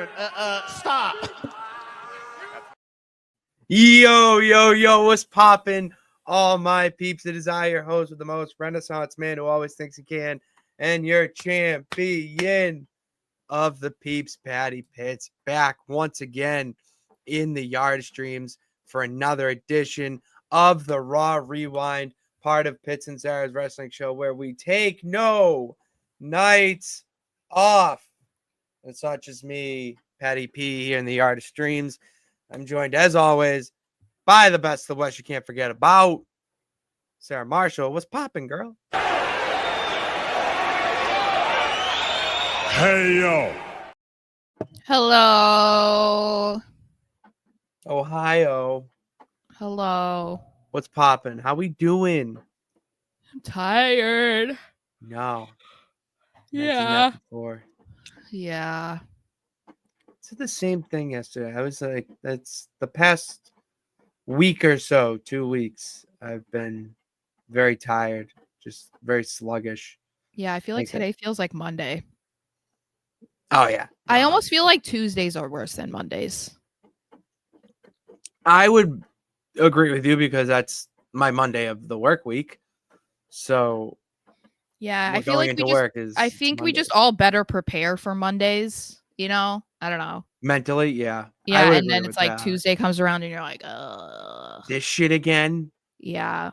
weird. Stop. Yo, what's poppin'? All my peeps, it is I, your host with the most Renaissance man who always thinks he can, and your champion of the peeps, Patty Pitts, back once again in the Yard Streams for another edition of the Raw Rewind, part of Pitts and Sara's wrestling show, where we take no nights off. It's not just me, Patty P, here in the Yard of Streams. I'm joined, as always, by the best of the West you can't forget about, Sara Marshall. What's poppin', girl? Hey, yo. Hello. Ohio. Hello. What's poppin'? How we doing? I'm tired. No. Yeah. 1994. Yeah. It's the same thing yesterday. I was like, that's the past week or so, 2 weeks. I've been very tired, just very sluggish. Yeah, I feel like today feels like Monday. Oh, yeah. I almost feel like Tuesdays are worse than Mondays. I would agree with you because that's my Monday of the work week. So yeah, I feel going like into work is I think we Monday. just all better prepare for Mondays, you know? I don't know. Mentally, yeah. Yeah, would and then agree it's with like that. Tuesday comes around and you're like, ugh. This shit again. Yeah.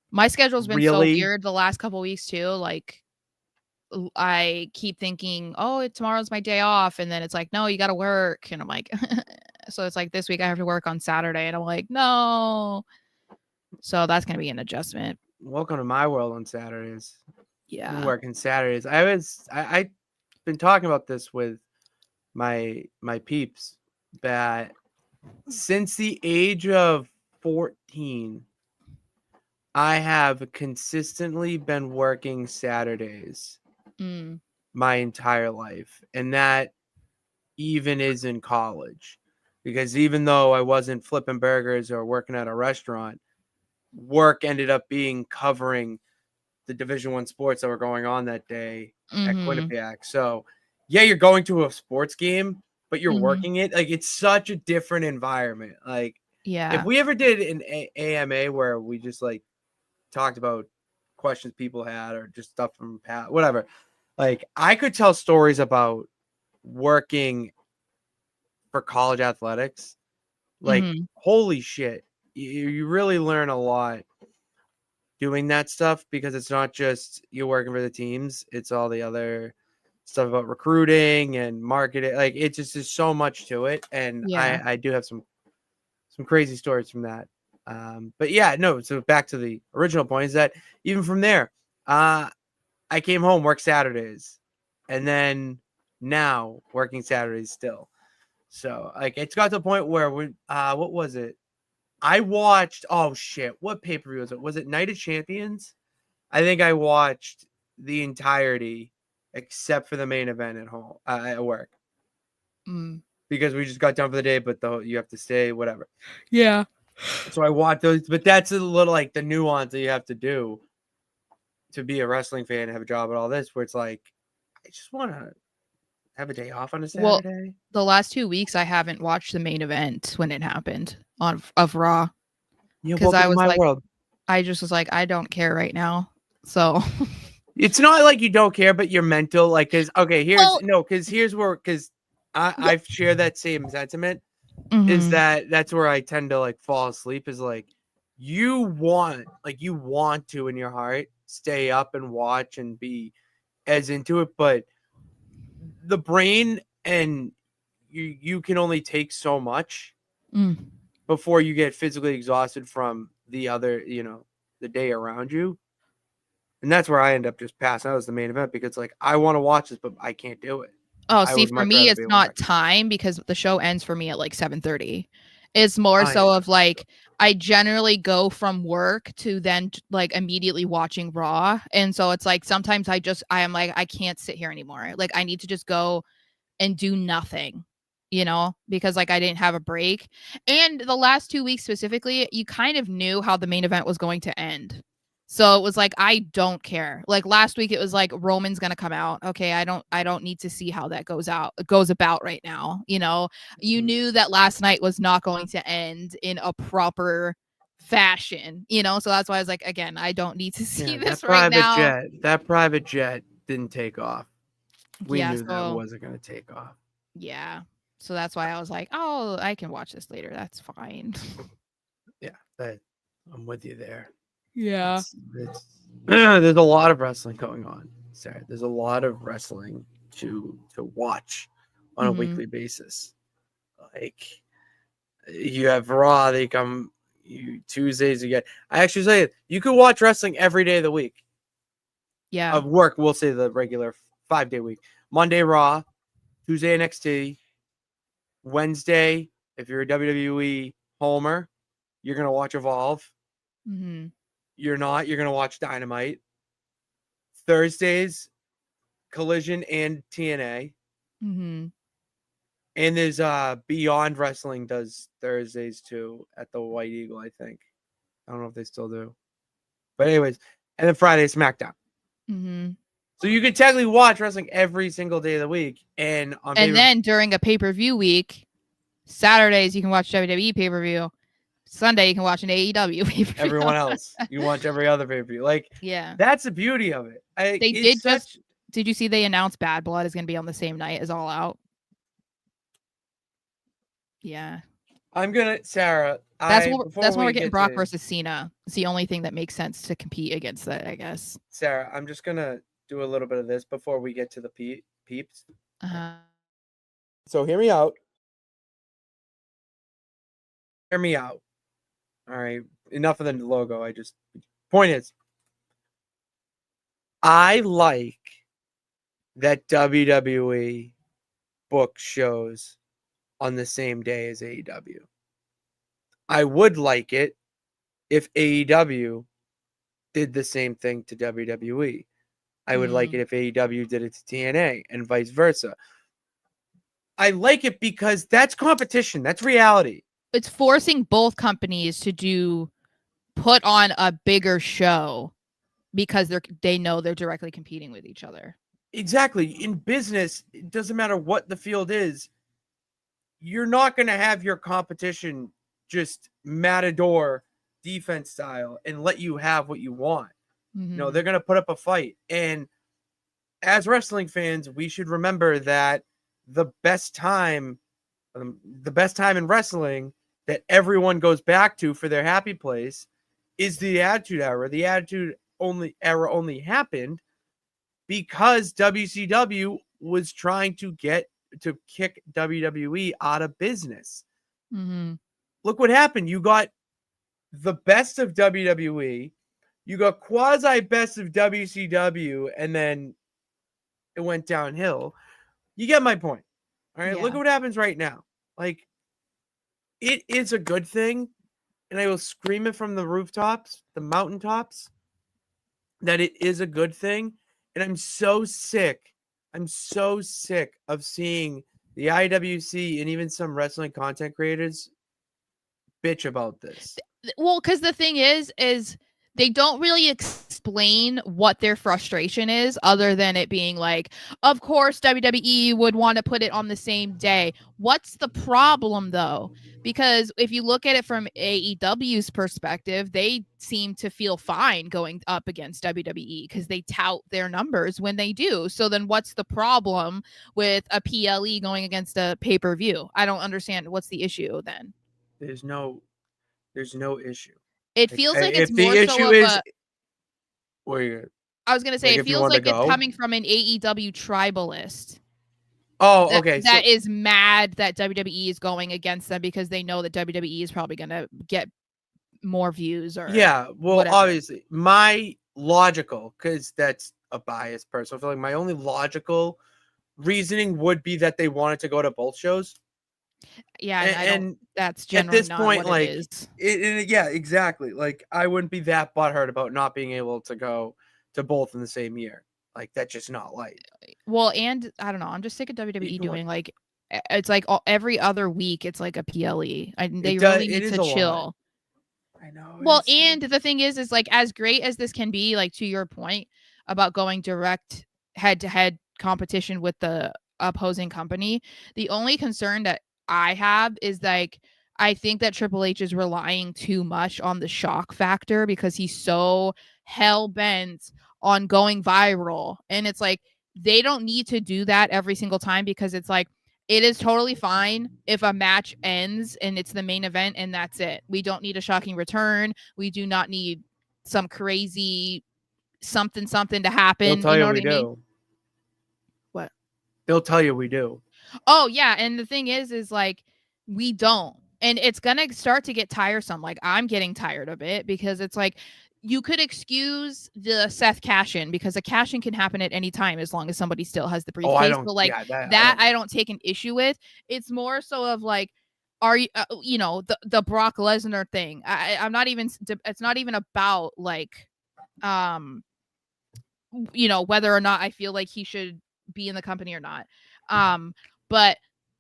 My schedule's been Really? so weird the last couple weeks too. Like I keep thinking, oh, tomorrow's my day off. And then it's like, no, you got to work. And I'm like, so it's like this week I have to work on Saturday. And I'm like, no. So that's going to be an adjustment. Welcome to my world on Saturdays. Yeah. I'm working Saturdays. I've been talking about this with my peeps that since the age of 14, I have consistently been working Saturdays my entire life. And that even is in college. Because even though I wasn't flipping burgers or working at a restaurant, work ended up being covering the Division I sports that were going on that day at Quinnipiac. So, yeah, you're going to a sports game, but you're working it. Like, it's such a different environment. Like, yeah, if we ever did an AMA where we just, like, talked about questions people had or just stuff from past, whatever, like, I could tell stories about working for college athletics. Like, holy shit. You really learn a lot doing that stuff because it's not just you're working for the teams, it's all the other stuff about recruiting and marketing. Like, it just is so much to it. And yeah. I do have some crazy stories from that. But yeah, no, so back to the original point is that even from there, I came home, work Saturdays, and then now working Saturdays still. So like it's got to the point where we what was it? I watched, oh shit, what pay-per-view was it? Was it Night of Champions? I think I watched the entirety except for the main event at home at work. Because we just got done for the day, but you have to stay, whatever. Yeah. So I watched those, but that's a little like the nuance that you have to do to be a wrestling fan and have a job and all this, where it's like, I just want to have a day off on a Saturday. Well, the last 2 weeks I haven't watched the main event when it happened of Raw. Because I was like, world. I just was like, I don't care right now. So it's not like you don't care, but you're mental. Like, because here's where I've shared that same sentiment. Is that's where I tend to like fall asleep. Is like you want to in your heart stay up and watch and be as into it, but the brain and you can only take so much before you get physically exhausted from the other, the day around you. And that's where I end up just passing out as the main event because like I want to watch this, but I can't do it. Oh, see, for me, it's not time because the show ends for me at like 7:30. It's more of like I generally go from work to then like immediately watching Raw. And so it's like sometimes I am like, I can't sit here anymore. Like I need to just go and do nothing, because like I didn't have a break. And the last 2 weeks specifically, you kind of knew how the main event was going to end. So it was like, I don't care. Like last week it was like Roman's gonna come out. Okay, I don't need to see how that goes about right now. You knew that last night was not going to end in a proper fashion, so that's why I was like, again, I don't need to see this right now. That private jet didn't take off. We Yeah, knew that so wasn't gonna take off. yeah. So that's why I was like, oh, I can watch this later. That's fine. Yeah, I'm with you there. Yeah. It's there's a lot of wrestling going on, Sarah. There's a lot of wrestling to watch on a weekly basis. Like you have Raw, they come Tuesdays again. I actually say you could watch wrestling every day of the week. Yeah. Of work, we'll say the regular 5-day week. Monday Raw, Tuesday NXT, Wednesday, if you're a WWE homer, you're gonna watch Evolve. You're not, you're gonna watch Dynamite. Thursdays, Collision and TNA. And there's Beyond Wrestling does Thursdays too at the White Eagle, I think. I don't know if they still do. But anyways, and then Friday SmackDown. So you can technically watch wrestling every single day of the week. And then during a pay-per-view week, Saturdays you can watch WWE pay-per-view. Sunday you can watch an AEW pay-per-view. Everyone else, you watch every other pay-per-view. Like, yeah, that's the beauty of it. Did you see they announced Bad Blood is going to be on the same night as All Out? Yeah. Sarah. That's when we're getting Brock versus Cena. It's the only thing that makes sense to compete against that, I guess. Sarah, I'm just gonna do a little bit of this before we get to the peeps. So hear me out. Hear me out. All right. Enough of the logo. Point is, I like that WWE book shows on the same day as AEW. I would like it if AEW did the same thing to WWE. I would like it if AEW did it to TNA and vice versa. I like it because that's competition. That's reality. It's forcing both companies to put on a bigger show because they know they're directly competing with each other. Exactly. In business, it doesn't matter what the field is. You're not going to have your competition just matador defense style and let you have what you want. No, they're going to put up a fight. And as wrestling fans, we should remember that the best time in wrestling that everyone goes back to for their happy place is the Attitude Era. The Attitude Era only happened because WCW was trying to kick WWE out of business. Look what happened. You got the best of WWE, you got quasi best of WCW, and then it went downhill. You get my point. All right. Yeah. Look at what happens right now. Like, it is a good thing, and I will scream it from the rooftops, the mountaintops, that it is a good thing. And I'm so sick of seeing the IWC and even some wrestling content creators bitch about this. Well, because the thing is they don't really explain what their frustration is other than it being like, of course, WWE would want to put it on the same day. What's the problem, though? Because if you look at it from AEW's perspective, they seem to feel fine going up against WWE because they tout their numbers when they do. So then what's the problem with a PLE going against a pay-per-view? I don't understand. What's the issue then? There's no issue. It feels like it's more so of a... I was going to say, it feels like it's coming from an AEW tribalist. Oh, okay. That is mad that WWE is going against them because they know that WWE is probably going to get more views or whatever. Obviously, my logical, because that's a biased person, I feel like my only logical reasoning would be that they wanted to go to both shows. Yeah, and that's generally at this point, not what like, it is. Yeah, exactly. Like, I wouldn't be that butthurt about not being able to go to both in the same year. Like, that's just not like. Well, and I don't know. I'm just sick of WWE doing like, it's like every other week. It's like a PLE. They really need to chill. I know. Well, and the thing is like, as great as this can be, like to your point about going direct head-to-head competition with the opposing company, the only concern that I have is like, I think that Triple H is relying too much on the shock factor because he's so hell-bent on going viral. And it's like, they don't need to do that every single time, because it's like, it is totally fine if a match ends and it's the main event and that's it. We don't need a shocking return. We do not need some crazy something to happen. They'll tell you know you what we I mean? do. What? They'll tell you we do. Oh yeah, and the thing is like, we don't. And it's going to start to get tiresome. Like, I'm getting tired of it, because it's like, you could excuse the Seth cash-in, because a cash-in can happen at any time as long as somebody still has the briefcase. Oh, I don't. But like, yeah, I don't take an issue with. It's more so of like, are you, the Brock Lesnar thing. I'm not even. It's not even about like, whether or not I feel like he should be in the company or not. But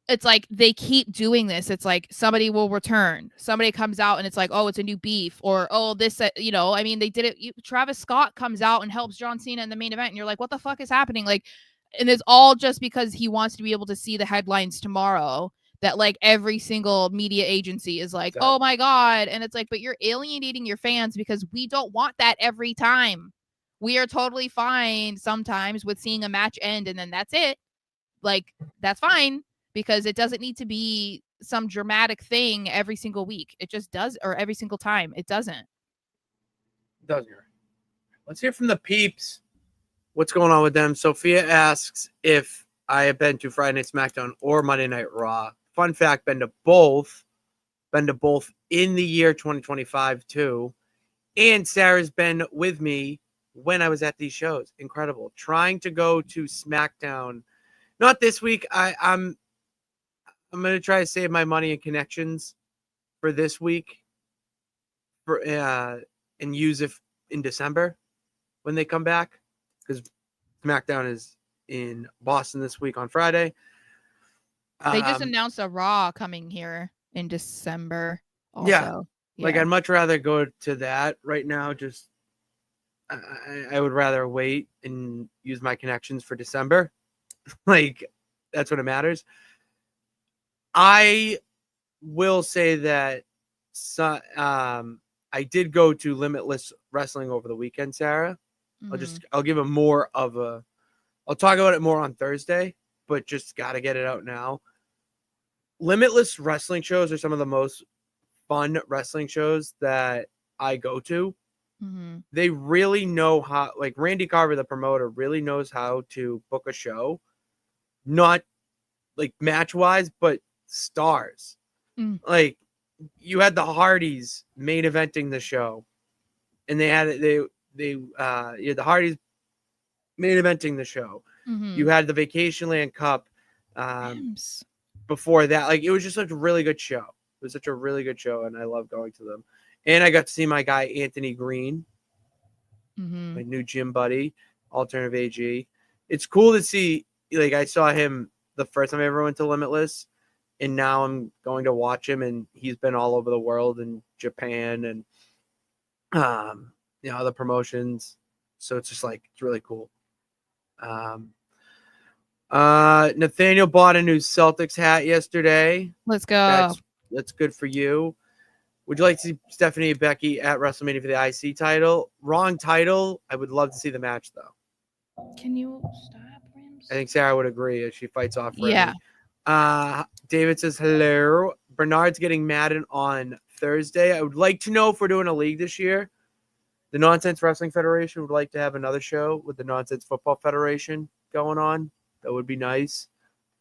it's like, they keep doing this. It's like, somebody will return, somebody comes out and it's like, oh, it's a new beef, or oh, this, I mean, they did it. Travis Scott comes out and helps John Cena in the main event, and you're like, what the fuck is happening? Like, and it's all just because he wants to be able to see the headlines tomorrow, that like every single media agency is like, oh my God. And it's like, but you're alienating your fans, because we don't want that every time. We are totally fine sometimes with seeing a match end and then that's it. Like, that's fine, because it doesn't need to be some dramatic thing every single week. It just does, or every single time. It doesn't. Doesn't. Let's hear from the peeps. What's going on with them? Sophia asks if I have been to Friday Night SmackDown or Monday Night Raw. Fun fact, been to both in the year 2025 too. And Sarah's been with me when I was at these shows. Incredible. Trying to go to SmackDown. Not this week. I'm going to try to save my money and connections for this week for and use it in December when they come back, because SmackDown is in Boston this week on Friday. They just announced a Raw coming here in December also. Yeah. Like, I'd much rather go to that right now. Just I would rather wait and use my connections for December. Like, that's what it matters. I will say that I did go to Limitless Wrestling over the weekend, Sarah. Mm-hmm. I'll give it more of a, I'll talk about it more on Thursday, but just got to get it out now. Limitless Wrestling shows are some of the most fun wrestling shows that I go to. Mm-hmm. They really know how, like Randy Carver, the promoter, really knows how to book a show, not like match wise, but stars. Like, you had the Hardys main eventing the show, and they had you had the Hardys main eventing the show. Mm-hmm. You had the Vacationland Cup before that. Like, it was just such a really good show. It was such a really good show, and I love going to them. And I got to see my guy Anthony Green, my new gym buddy, Alternative AG. It's cool to see. Like, I saw him the first time I ever went to Limitless, and now I'm going to watch him, and he's been all over the world in Japan and other promotions. So it's just like, it's really cool. Nathaniel bought a new Celtics hat yesterday. Let's go. That's good for you. Would you like to see Stephanie and Becky at WrestleMania for the IC title? Wrong title. I would love to see the match, though. Can you stop, Rams? I think Sarah would agree as she fights off Remy. Yeah. David says, hello. Bernard's getting Madden on Thursday. I would like to know if we're doing a league this year. The Nonsense Wrestling Federation would like to have another show with the Nonsense Football Federation going on. That would be nice.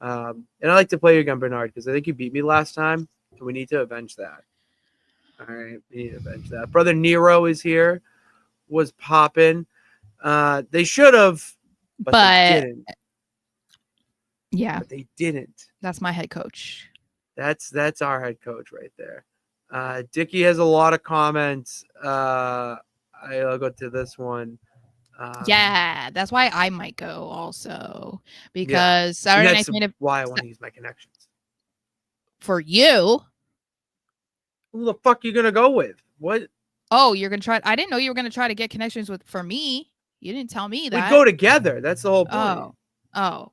And I like to play you again, Bernard, because I think you beat me last time. So we need to avenge that. All right, we need to avenge that. Brother Nero is here. Was popping. They should have, but they didn't. Yeah. But they didn't. That's my head coach. That's our head coach right there. Dickie has a lot of comments. I'll go to this one. Yeah, that's why I might go also, because Saturday Night Main Event. Why I want to use my connections. For you. Who the fuck are you gonna go with? What? Oh, you're gonna try. I didn't know you were gonna try to get connections for me. You didn't tell me that. We go together. That's the whole point. Oh.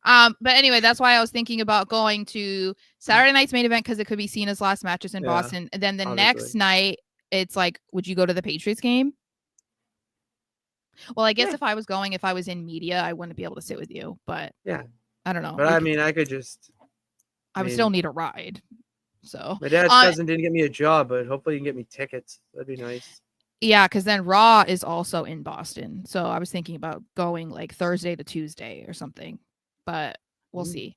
But anyway, that's why I was thinking about going to Saturday night's main event because it could be Cena's last matches in Boston. And then the next night, it's like, would you go to the Patriots game? Well, I guess if I was in media, I wouldn't be able to sit with you. But I don't know. But I mean, I could just. I would still need a ride. So my dad's cousin didn't get me a job, but hopefully you can get me tickets. That'd be nice. Yeah, because then Raw is also in Boston. So I was thinking about going like Thursday to Tuesday or something. But we'll see.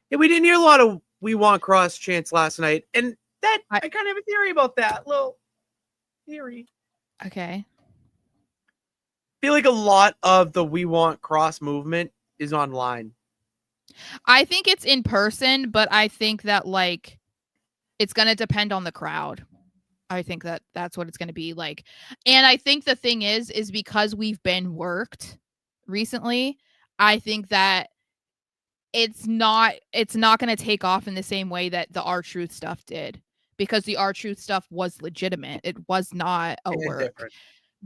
Yeah, we didn't hear a lot of "We Want" cross chants last night, and that I kind of have a theory about that. Little theory. Okay. I feel like a lot of the "We Want" cross movement is online. I think it's in person, but I think that like it's gonna depend on the crowd. I think that that's what it's going to be like. And I think the thing is because we've been worked recently, I think that it's not going to take off in the same way that the R-Truth stuff did, because the R-Truth stuff was legitimate. It was not a work. Different.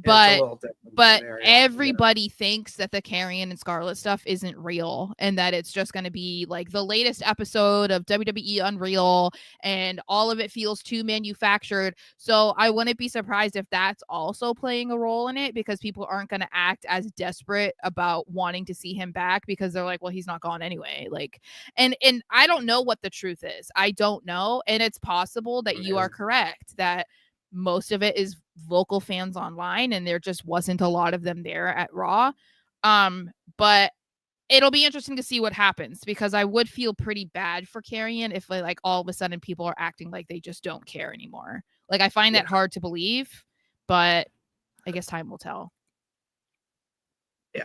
But everybody thinks that the Karrion and Scarlett stuff isn't real, and that it's just going to be like the latest episode of WWE Unreal, and all of it feels too manufactured. So I wouldn't be surprised if that's also playing a role in it, because people aren't going to act as desperate about wanting to see him back, because they're like, well, he's not gone anyway. Like, and I don't know what the truth is. I don't know. And it's possible that you are correct, that most of it is local fans online, and there just wasn't a lot of them there at Raw. But it'll be interesting to see what happens, because I would feel pretty bad for Karrion if like all of a sudden people are acting like they just don't care anymore. Like, I find that hard to believe, but I guess time will tell. Yeah,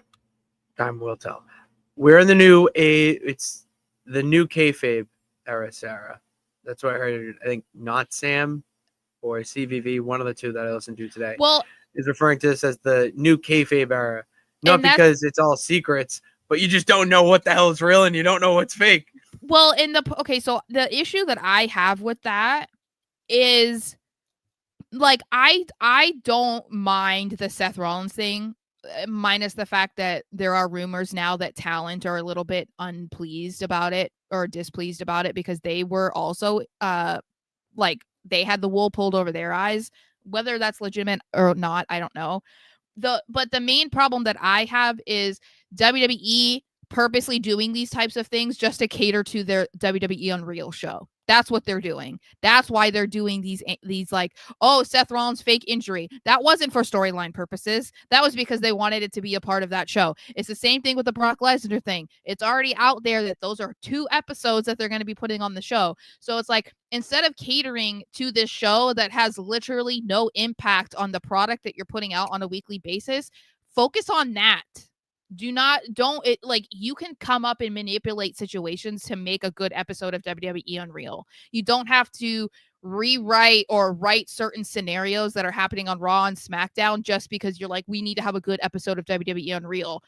time will tell. We're in the new it's the new kayfabe era, Sarah. That's what I heard. I think Not Sam or CVV, one of the two that I listened to today, is referring to this as the new kayfabe era. Not because it's all secrets, but you just don't know what the hell is real and you don't know what's fake. Well, so the issue that I have with that is, like, I don't mind the Seth Rollins thing, minus the fact that there are rumors now that talent are a little bit unpleased about it, or displeased about it, because they were also like, they had the wool pulled over their eyes. Whether that's legitimate or not, I don't know. But the main problem that I have is WWE purposely doing these types of things just to cater to their WWE Unreal show. That's what they're doing. That's why they're doing these like, oh, Seth Rollins fake injury. That wasn't for storyline purposes. That was because they wanted it to be a part of that show. It's the same thing with the Brock Lesnar thing. It's already out there that those are 2 episodes that they're going to be putting on the show. So it's like, instead of catering to this show that has literally no impact on the product that you're putting out on a weekly basis, focus on that. You can come up and manipulate situations to make a good episode of WWE Unreal. You don't have to rewrite or write certain scenarios that are happening on Raw and SmackDown just because you're like, we need to have a good episode of WWE Unreal.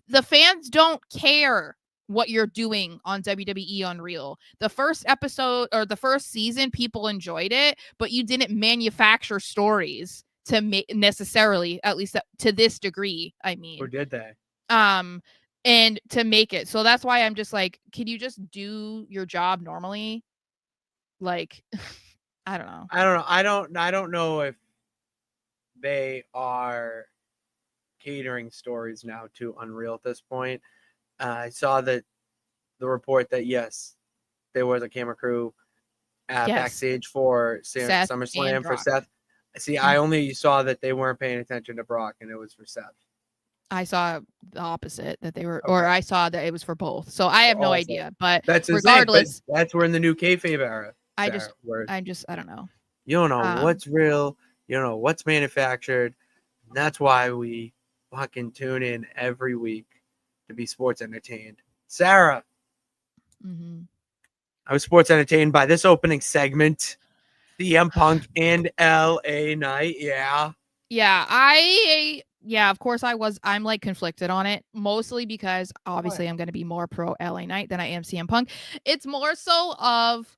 The fans don't care what you're doing on WWE Unreal. The first episode or the first season, people enjoyed it, but you didn't manufacture stories to necessarily, at least to this degree. I mean, or did they? And to make it. So that's why I'm just like, can you just do your job normally? Like, I don't know. I don't know if they are catering stories now to Unreal at this point. I saw that the report that yes, there was a camera crew backstage for SummerSlam for Seth. See, I only saw that they weren't paying attention to Brock and it was for Seth. I saw the opposite, that they were, or I saw that it was for both. So I have no idea, but regardless, that's we're in the new kayfabe era. I don't know. You don't know what's real. You don't know what's manufactured. And that's why we fucking tune in every week to be sports entertained. Sarah, I was sports entertained by this opening segment, CM Punk and LA Knight. Yeah, of course I was. I'm like conflicted on it, mostly because obviously I'm going to be more pro LA Knight than I am CM Punk. It's more so of,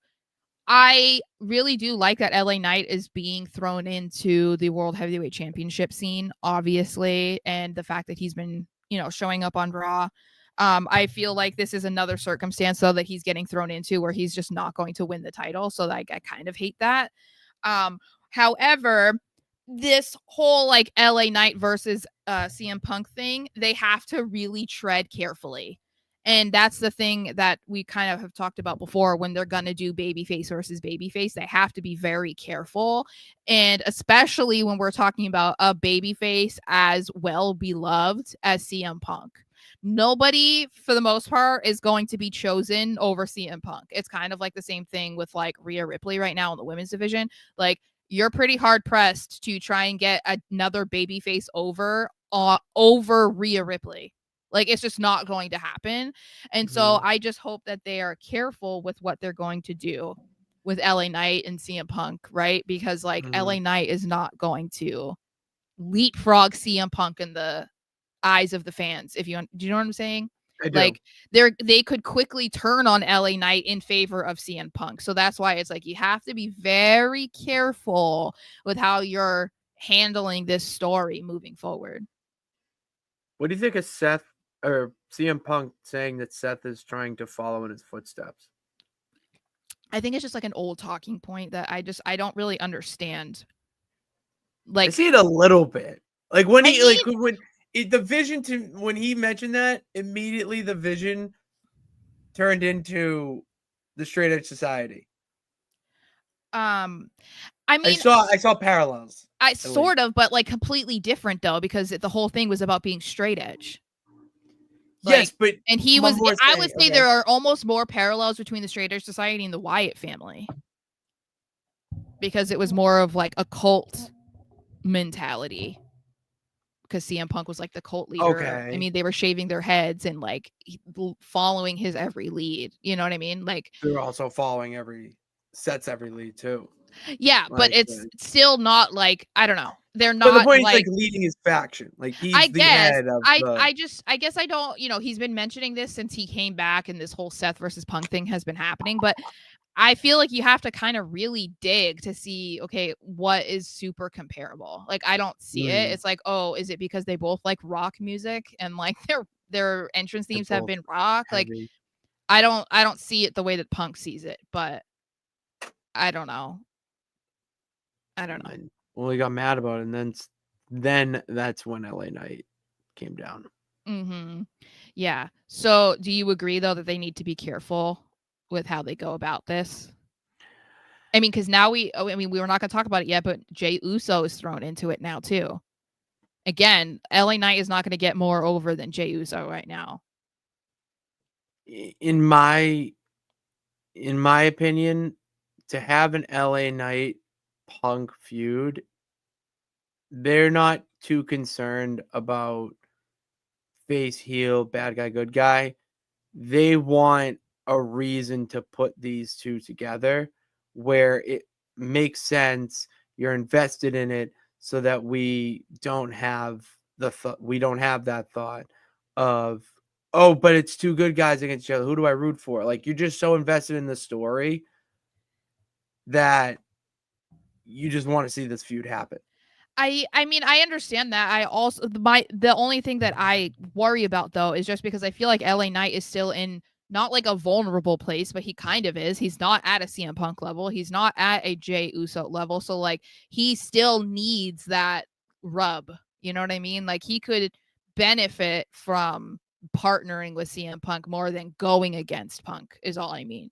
I really do like that LA Knight is being thrown into the World Heavyweight Championship scene, obviously, and the fact that he's been, showing up on Raw. I feel like this is another circumstance, though, that he's getting thrown into where he's just not going to win the title. So, like, I kind of hate that. However, this whole like LA Knight versus CM Punk thing, they have to really tread carefully. And that's the thing that we kind of have talked about before when they're going to do babyface versus babyface. They have to be very careful. And especially when we're talking about a babyface as well beloved as CM Punk. Nobody, for the most part, is going to be chosen over CM Punk. It's kind of like the same thing with like Rhea Ripley right now in the women's division. Like, you're pretty hard pressed to try and get another babyface over Rhea Ripley. Like, it's just not going to happen. And so I just hope that they are careful with what they're going to do with LA Knight and CM Punk, right? Because like LA Knight is not going to leapfrog CM Punk in the eyes of the fans. Do you know what I'm saying? Like they could quickly turn on LA Knight in favor of CM Punk. So that's why it's like you have to be very careful with how you're handling this story moving forward. What do you think of Seth or CM Punk saying that Seth is trying to follow in his footsteps? I think it's just like an old talking point that I don't really understand. Like, I see it a little bit. Like when the vision when he mentioned that, immediately the vision turned into the Straight Edge Society. I mean, I saw parallels. I sort of, but like completely different though, because the whole thing was about being straight edge. Like, yes, but and he was. I would say there are almost more parallels between the Straight Edge Society and the Wyatt family, because it was more of like a cult mentality. Because CM Punk was like the cult leader. Okay. I mean, they were shaving their heads and like following his every lead. You know what I mean? Like, they're also following every lead too. Yeah, like, but it's still not like, I don't know. They're not. But the point is like leading his faction. Like he's the head of I guess I don't. He's been mentioning this since he came back, and this whole Seth versus Punk thing has been happening. But I feel like you have to kind of really dig to see, okay, what is super comparable. Like, I don't see it. It's like, oh, is it because they both like rock music and like their entrance themes have been rock? Heavy. Like, I don't see it the way that Punk sees it, but I don't know. Well, he got mad about it, and then that's when LA Knight came down. Yeah. So do you agree though that they need to be careful with how they go about this? I mean, because now we were not going to talk about it yet, but Jey Uso is thrown into it now too. Again, LA Knight is not going to get more over than Jey Uso right now. In my opinion, to have an LA Knight Punk feud, they're not too concerned about face, heel, bad guy, good guy. They want a reason to put these two together where it makes sense. You're invested in it, so that we don't have that thought of, oh, but it's two good guys against each other. Who do I root for? Like, you're just so invested in the story that you just want to see this feud happen. I mean, I understand that. I also the only thing that I worry about though is just because I feel like LA Knight is still in not like a vulnerable place, but he kind of is. He's not at a CM Punk level. He's not at a Jey Uso level. So like he still needs that rub. You know what I mean? Like he could benefit from partnering with CM Punk more than going against Punk is all I mean.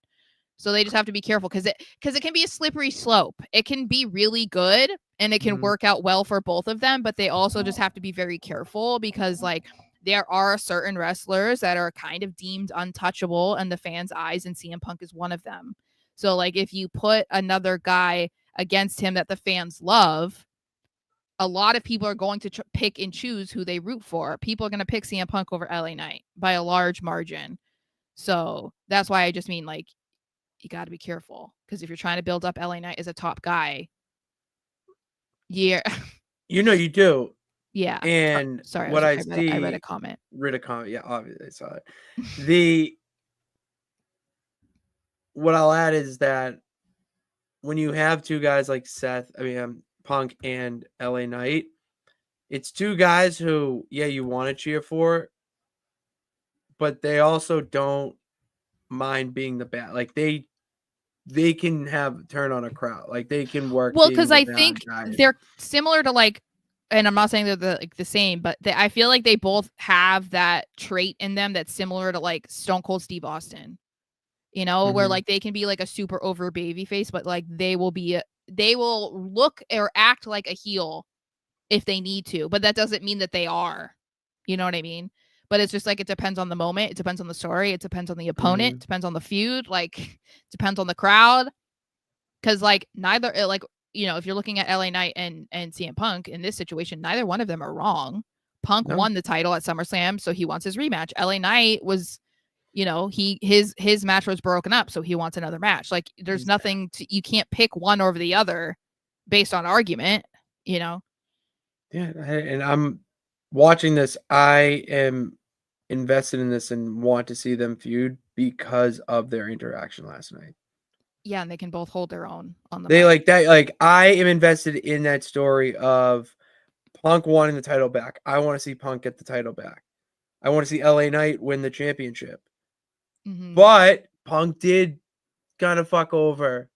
So they just have to be careful because it can be a slippery slope. It can be really good and it can work out well for both of them, but they also just have to be very careful because like there are certain wrestlers that are kind of deemed untouchable in the fans' eyes, and CM Punk is one of them. So like if you put another guy against him that the fans love, a lot of people are going to pick and choose who they root for. People are going to pick CM Punk over LA Knight by a large margin. So that's why I just mean like you got to be careful because if you're trying to build up LA Knight as a top guy, yeah, you do. Yeah. And sorry, what I read a comment. Yeah, obviously I saw it. What I'll add is that when you have two guys like Punk and LA Knight, it's two guys who, you want to cheer for, but they also don't mind being the bad. Like they can turn on a crowd. Like they can work. Well, being because the I bad think guy. they're similar to like, and I'm not saying they're the same, but I feel like they both have that trait in them that's similar to like Stone Cold Steve Austin. You know, where like they can be like a super over baby face, but like they will look or act like a heel if they need to, but that doesn't mean that they are. You know what I mean? But it's just like it depends on the moment, it depends on the story, it depends on the opponent, it depends on the feud, like depends on the crowd. Because like neither, like, you know, if you're looking at LA Knight and CM Punk in this situation, neither one of them are wrong. Punk won the title at SummerSlam, so he wants his rematch. LA Knight was, you know, his match was broken up, so he wants another match. Like there's nothing you can't pick one over the other based on argument, you know. Yeah, and I'm watching this. I am invested in this and want to see them feud because of their interaction last night. Yeah, and they can both hold their own on the They mic. like that. Like I am invested in that story of Punk wanting the title back. I want to see Punk get the title back. I want to see LA Knight win the championship. But Punk did kind of fuck over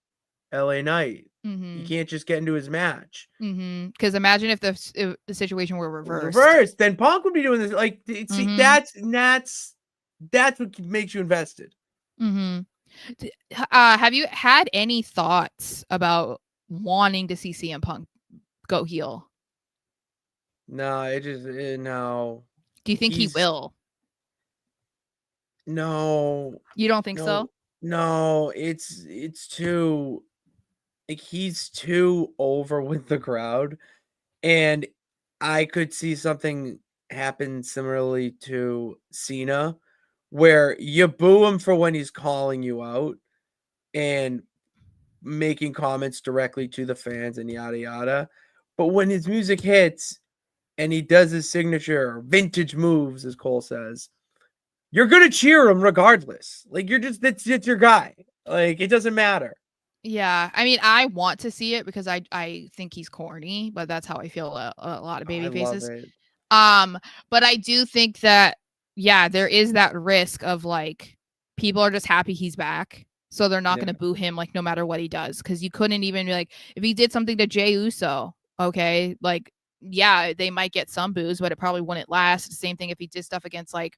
LA Knight. You can't just get into his match. Because imagine if the situation were reversed. Reversed, then Punk would be doing this. Like, see, that's what makes you invested. Have you had any thoughts about wanting to see CM Punk go heel? No, it just no. Do you think he will? No. You don't think so? No, it's too like he's too over with the crowd, and I could see something happen similarly to Cena, where you boo him for when he's calling you out and making comments directly to the fans and yada yada. But when his music hits and he does his signature vintage moves, as Cole says, you're gonna cheer him regardless. Like it's your guy. Like it doesn't matter. Yeah, I mean, I want to see it because I think he's corny, but that's how I feel a lot of baby faces. But I do think that there is that risk of like people are just happy he's back, so they're not going to boo him like no matter what he does, because you couldn't even be like if he did something to Jey Uso, okay, like they might get some boos, but it probably wouldn't last. The same thing if he did stuff against like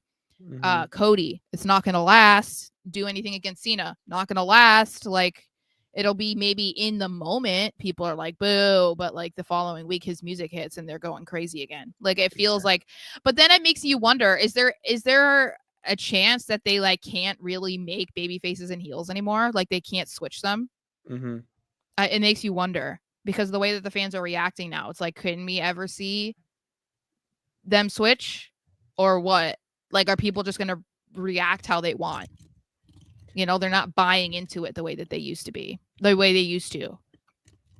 Cody, it's not going to last. Do anything against Cena, not going to last. Like it'll be maybe in the moment people are like boo, but like the following week his music hits and they're going crazy again. Like it feels like, but then it makes you wonder, is there a chance that they like can't really make baby faces and heels anymore? Like they can't switch them. It makes you wonder because the way that the fans are reacting now, it's like, couldn't we ever see them switch or what? Like, are people just going to react how they want? You know, they're not buying into it the way that they used to be, the way they used to.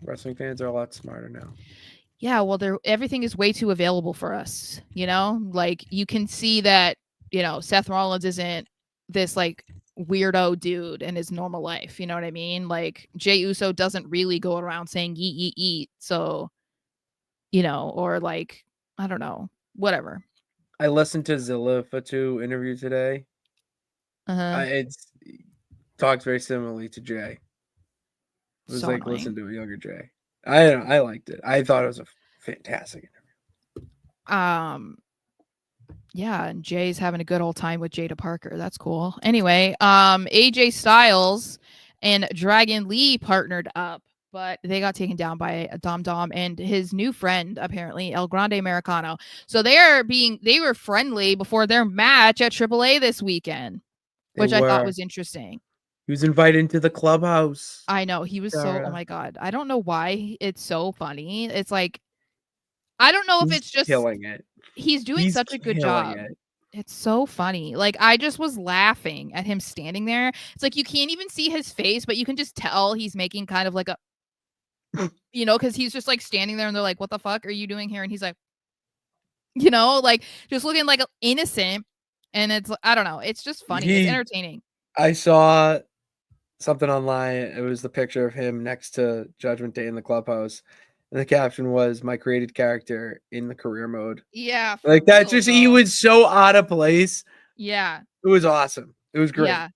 Wrestling fans are a lot smarter now. Yeah, well, everything is way too available for us, you know? Like, you can see that, you know, Seth Rollins isn't this, like, weirdo dude in his normal life, you know what I mean? Like, Jey Uso doesn't really go around saying, eat, so, you know, or, like, I don't know, whatever. I listened to Zilla Fatu interview today. It talks very similarly to Jay. It was so like annoying. Listen to a younger Jay. I liked it. I thought it was a fantastic interview. Yeah, and Jay's having a good old time with Jada Parker. That's cool. Anyway, AJ Styles and Dragon Lee partnered up, but they got taken down by Dom and his new friend, apparently, El Grande Americano. So they were friendly before their match at AAA this weekend, which I thought was interesting. He was invited into the clubhouse. I know. He was Sara. Oh my God. I don't know why it's so funny. It's like, I don't know if it's just killing it. He's doing such a good job. It's so funny. Like, I just was laughing at him standing there. It's like you can't even see his face, but you can just tell he's making kind of like a, you know, because he's just like standing there and they're like, what the fuck are you doing here? And he's like, you know, like just looking like innocent. And it's, I don't know. It's just funny. It's entertaining. I saw something online. It was the picture of him next to Judgment Day in the clubhouse, and the caption was "My created character in the career mode." Yeah, for Like that, real, just he though. was so out of place. Yeah, it was awesome. It was great. Yeah.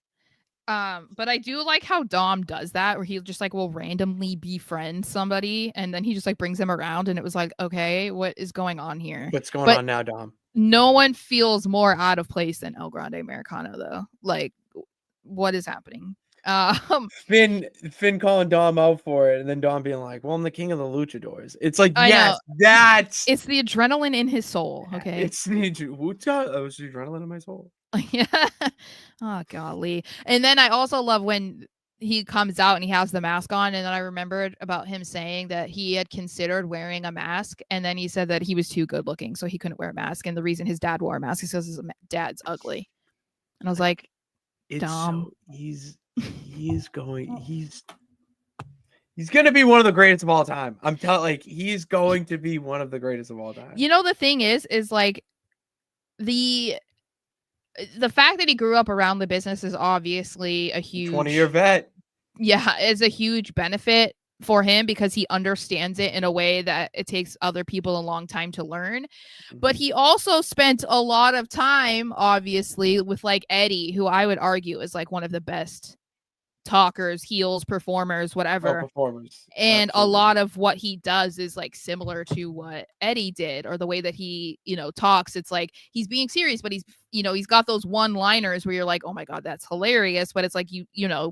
But I do like how Dom does that, where he just like will randomly befriend somebody and then he just like brings them around, and it was like, okay, what is going on here? What's going But on now, Dom? no one feels more out of place than El Grande Americano, though. Like, what is happening? Finn calling Dom out for it, and then Dom being like, "Well, I'm the king of the luchadors." It's like, I know. It's the adrenaline in his soul. Okay, it's the adrenaline in my soul. Yeah. Oh, golly. And then I also love when he comes out and he has the mask on. And then I remembered about him saying that he had considered wearing a mask. And then he said that he was too good looking, so he couldn't wear a mask. And the reason his dad wore a mask is because his dad's ugly. And I was like, Dom. He's gonna be one of the greatest of all time. I'm telling, like, he's going to be one of the greatest of all time. You know, the thing is like the fact that he grew up around the business is obviously a huge 20-year vet. Yeah, is a huge benefit for him because he understands it in a way that it takes other people a long time to learn. But he also spent a lot of time, obviously, with like Eddie, who I would argue is like one of the best talkers, heels, performers, whatever. Performers. And Absolutely. a lot of what he does is like similar to what Eddie did, or the way that he, talks. It's like he's being serious, but he's got those one-liners where you're like, oh my God, that's hilarious. But it's like,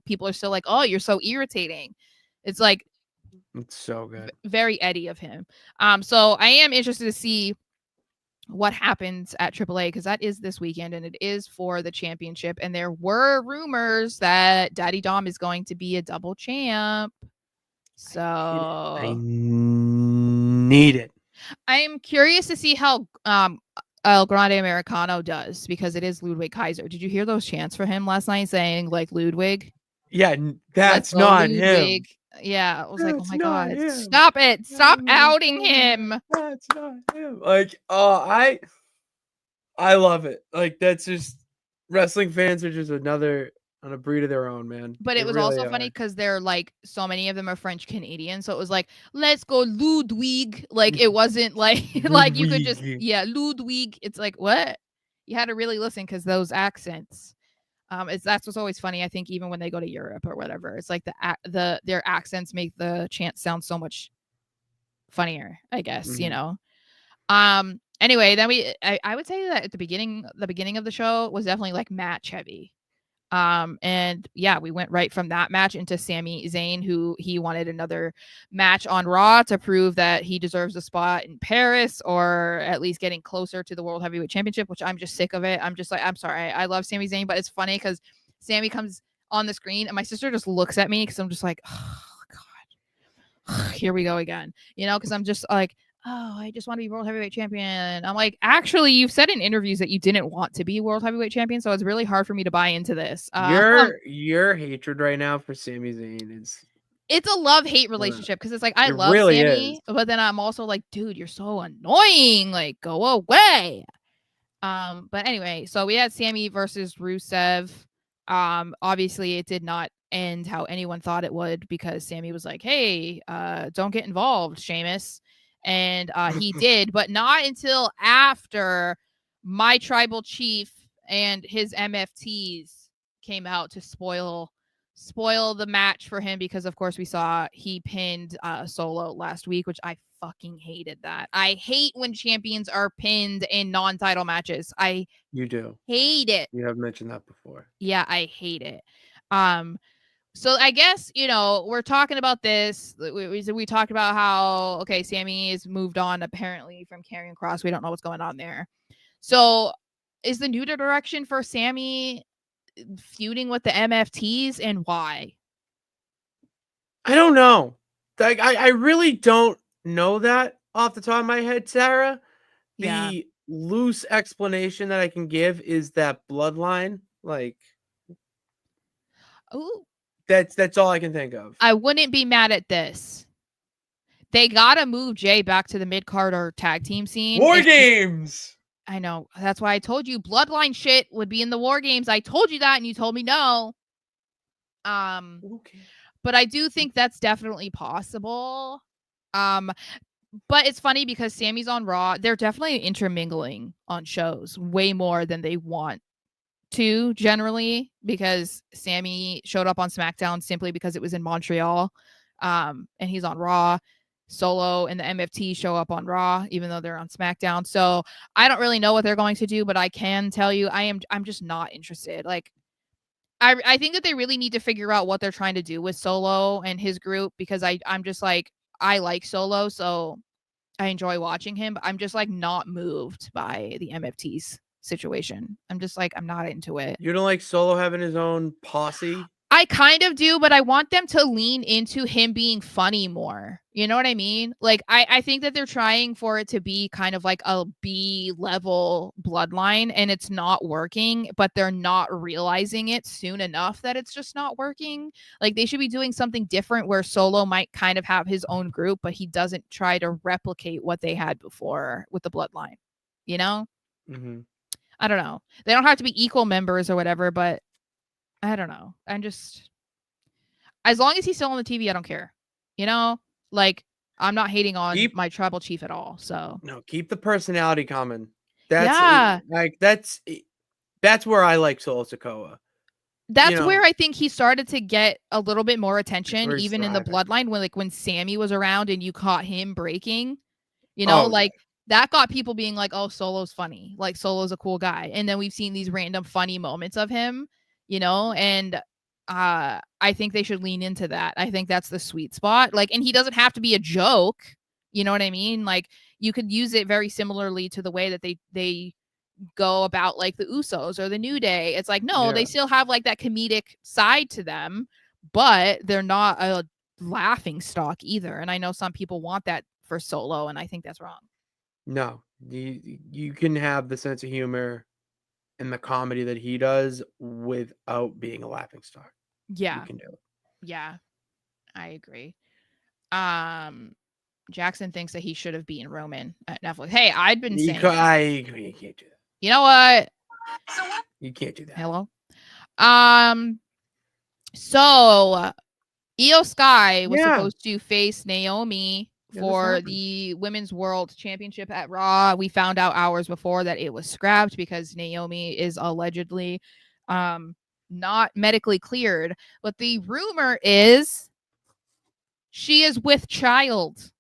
people are still like, oh, you're so irritating. It's like, it's so good. Very Eddie of him. So I am interested to see what happens at AAA, because that is this weekend and it is for the championship. And there were rumors that Daddy Dom is going to be a double champ. So I need it. I'm curious to see how El Grande Americano does, because it is Ludwig Kaiser. Did you hear those chants for him last night saying like Ludwig? Yeah, that's not Ludwig. him. Yeah, I was like, oh my God, him. Stop it. Stop outing him. That's not him. Like, I love it. Like, that's just, wrestling fans are just on a breed of their own, man. But it was really also funny because they're like, so many of them are French Canadian. So it was like, let's go Ludwig. Like, it wasn't like, like you could just, Ludwig. It's like, what? You had to really listen because those accents. That's what's always funny. I think even when they go to Europe or whatever, it's like their accents make the chant sound so much funnier, I guess, Anyway, then I would say that at the beginning of the show was definitely like match heavy. And yeah, we went right from that match into Sami Zayn, who he wanted another match on Raw to prove that he deserves a spot in Paris, or at least getting closer to the World Heavyweight Championship, which I'm just sick of it. I'm just like, I'm sorry. I love Sami Zayn, but it's funny because Sami comes on the screen and my sister just looks at me because I'm just like, oh God, here we go again, because I'm just like, oh, I just want to be World Heavyweight Champion. I'm like, actually, you've said in interviews that you didn't want to be World Heavyweight Champion, so it's really hard for me to buy into this. Your hatred right now for Sami Zayn is... It's a love-hate relationship, because it's like, I love really Sami, but then I'm also like, dude, you're so annoying. Like, go away. But anyway, so we had Sami versus Rusev. Obviously, it did not end how anyone thought it would, because Sami was like, hey, don't get involved, Sheamus. And he did, but not until after my tribal chief and his MFTs came out to spoil the match for him, because of course we saw he pinned Solo last week, which I fucking hated that. I hate when champions are pinned in non-title matches. You do. Hate it. You have mentioned that before. Yeah, I hate it. So I guess, we're talking about this. We talked about how, okay, Sami is moved on apparently from Karrion Kross. We don't know what's going on there. So is the new direction for Sami feuding with the MFTs, and why? I don't know. Like, I really don't know that off the top of my head, Sarah. The loose explanation that I can give is that bloodline, like... Oh, that's all I can think of. I wouldn't be mad at this. They gotta move Jay back to the mid-card or tag team scene. War Games! I know. That's why I told you bloodline shit would be in the War Games. I told you that and you told me no. Okay. But I do think that's definitely possible. But it's funny because Sammy's on Raw. They're definitely intermingling on shows way more than they want to generally, because Sammy showed up on SmackDown simply because it was in Montreal. And he's on Raw. Solo and the MFT show up on Raw, even though they're on SmackDown. So I don't really know what they're going to do, but I can tell you I'm just not interested. Like, I think that they really need to figure out what they're trying to do with Solo and his group, because I'm just like, I like Solo, so I enjoy watching him, but I'm just like not moved by the MFT's situation. I'm just like, I'm not into it. You don't like Solo having his own posse? I kind of do, but I want them to lean into him being funny more. You know what I mean? Like, I think that they're trying for it to be kind of like a B level bloodline, and it's not working, but they're not realizing it soon enough that it's just not working. Like, they should be doing something different where Solo might kind of have his own group, but he doesn't try to replicate what they had before with the bloodline. You know? Mm-hmm. I don't know. They don't have to be equal members or whatever, but I don't know. I'm just, as long as he's still on the TV, I don't care. You know, like, I'm not hating on my tribal chief at all. So no, keep the personality coming. That's yeah, like that's where I like Solo Sikoa. that's where I think he started to get a little bit more attention, even in the thriving. bloodline, when Sammy was around and you caught him breaking. You know, like that got people being like, "Oh, Solo's funny. Like, Solo's a cool guy." And then we've seen these random funny moments of him, you know, and I think they should lean into that. I think that's the sweet spot. Like, and he doesn't have to be a joke. You know what I mean? Like, you could use it very similarly to the way that they go about like the Usos or the New Day. It's like, no, they still have like that comedic side to them, but they're not a laughing stock either. And I know some people want that for Solo, and I think that's wrong. No, you can have the sense of humor and the comedy that he does without being a laughing stock. Yeah, you can do it. Yeah, I agree. Jackson thinks that he should have beaten Roman at Netflix. Hey, I'd been saying you can't do that. You know what? You can't do that. Hello. So Io Sky was supposed to face Naomi for the Women's World Championship at Raw. We found out hours before that it was scrapped because Naomi is allegedly not medically cleared. But the rumor is she is with child.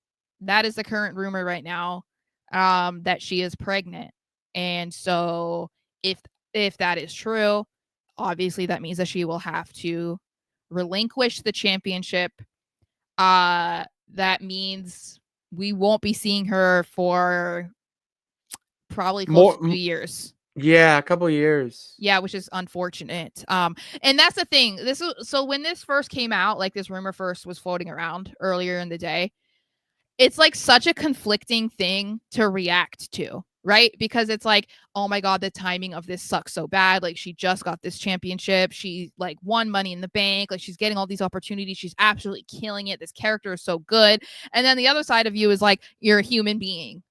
That is the current rumor right now, that she is pregnant. And so if that is true, obviously that means that she will have to relinquish the championship. That means we won't be seeing her for probably close to 2 years. Yeah, a couple years. Yeah, which is unfortunate. And that's the thing. So when this first came out, like this rumor first was floating around earlier in the day, it's like such a conflicting thing to react to, right? Because it's like, oh my God, the timing of this sucks so bad. Like, she just got this championship. She like won Money in the Bank. Like, she's getting all these opportunities. She's absolutely killing it. This character is so good. And then the other side of you is like, you're a human being.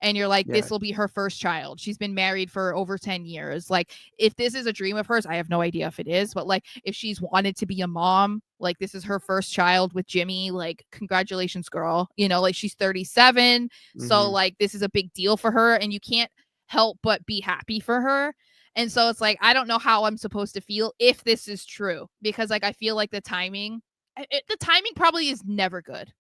And you're like, this will be her first child. She's been married for over 10 years. Like, if this is a dream of hers, I have no idea if it is, but like, if she's wanted to be a mom, like, this is her first child with Jimmy, like, congratulations, girl. You know, like, she's 37. So like, this is a big deal for her, and you can't help but be happy for her. And so it's like, I don't know how I'm supposed to feel if this is true, because like, I feel like the timing probably is never good.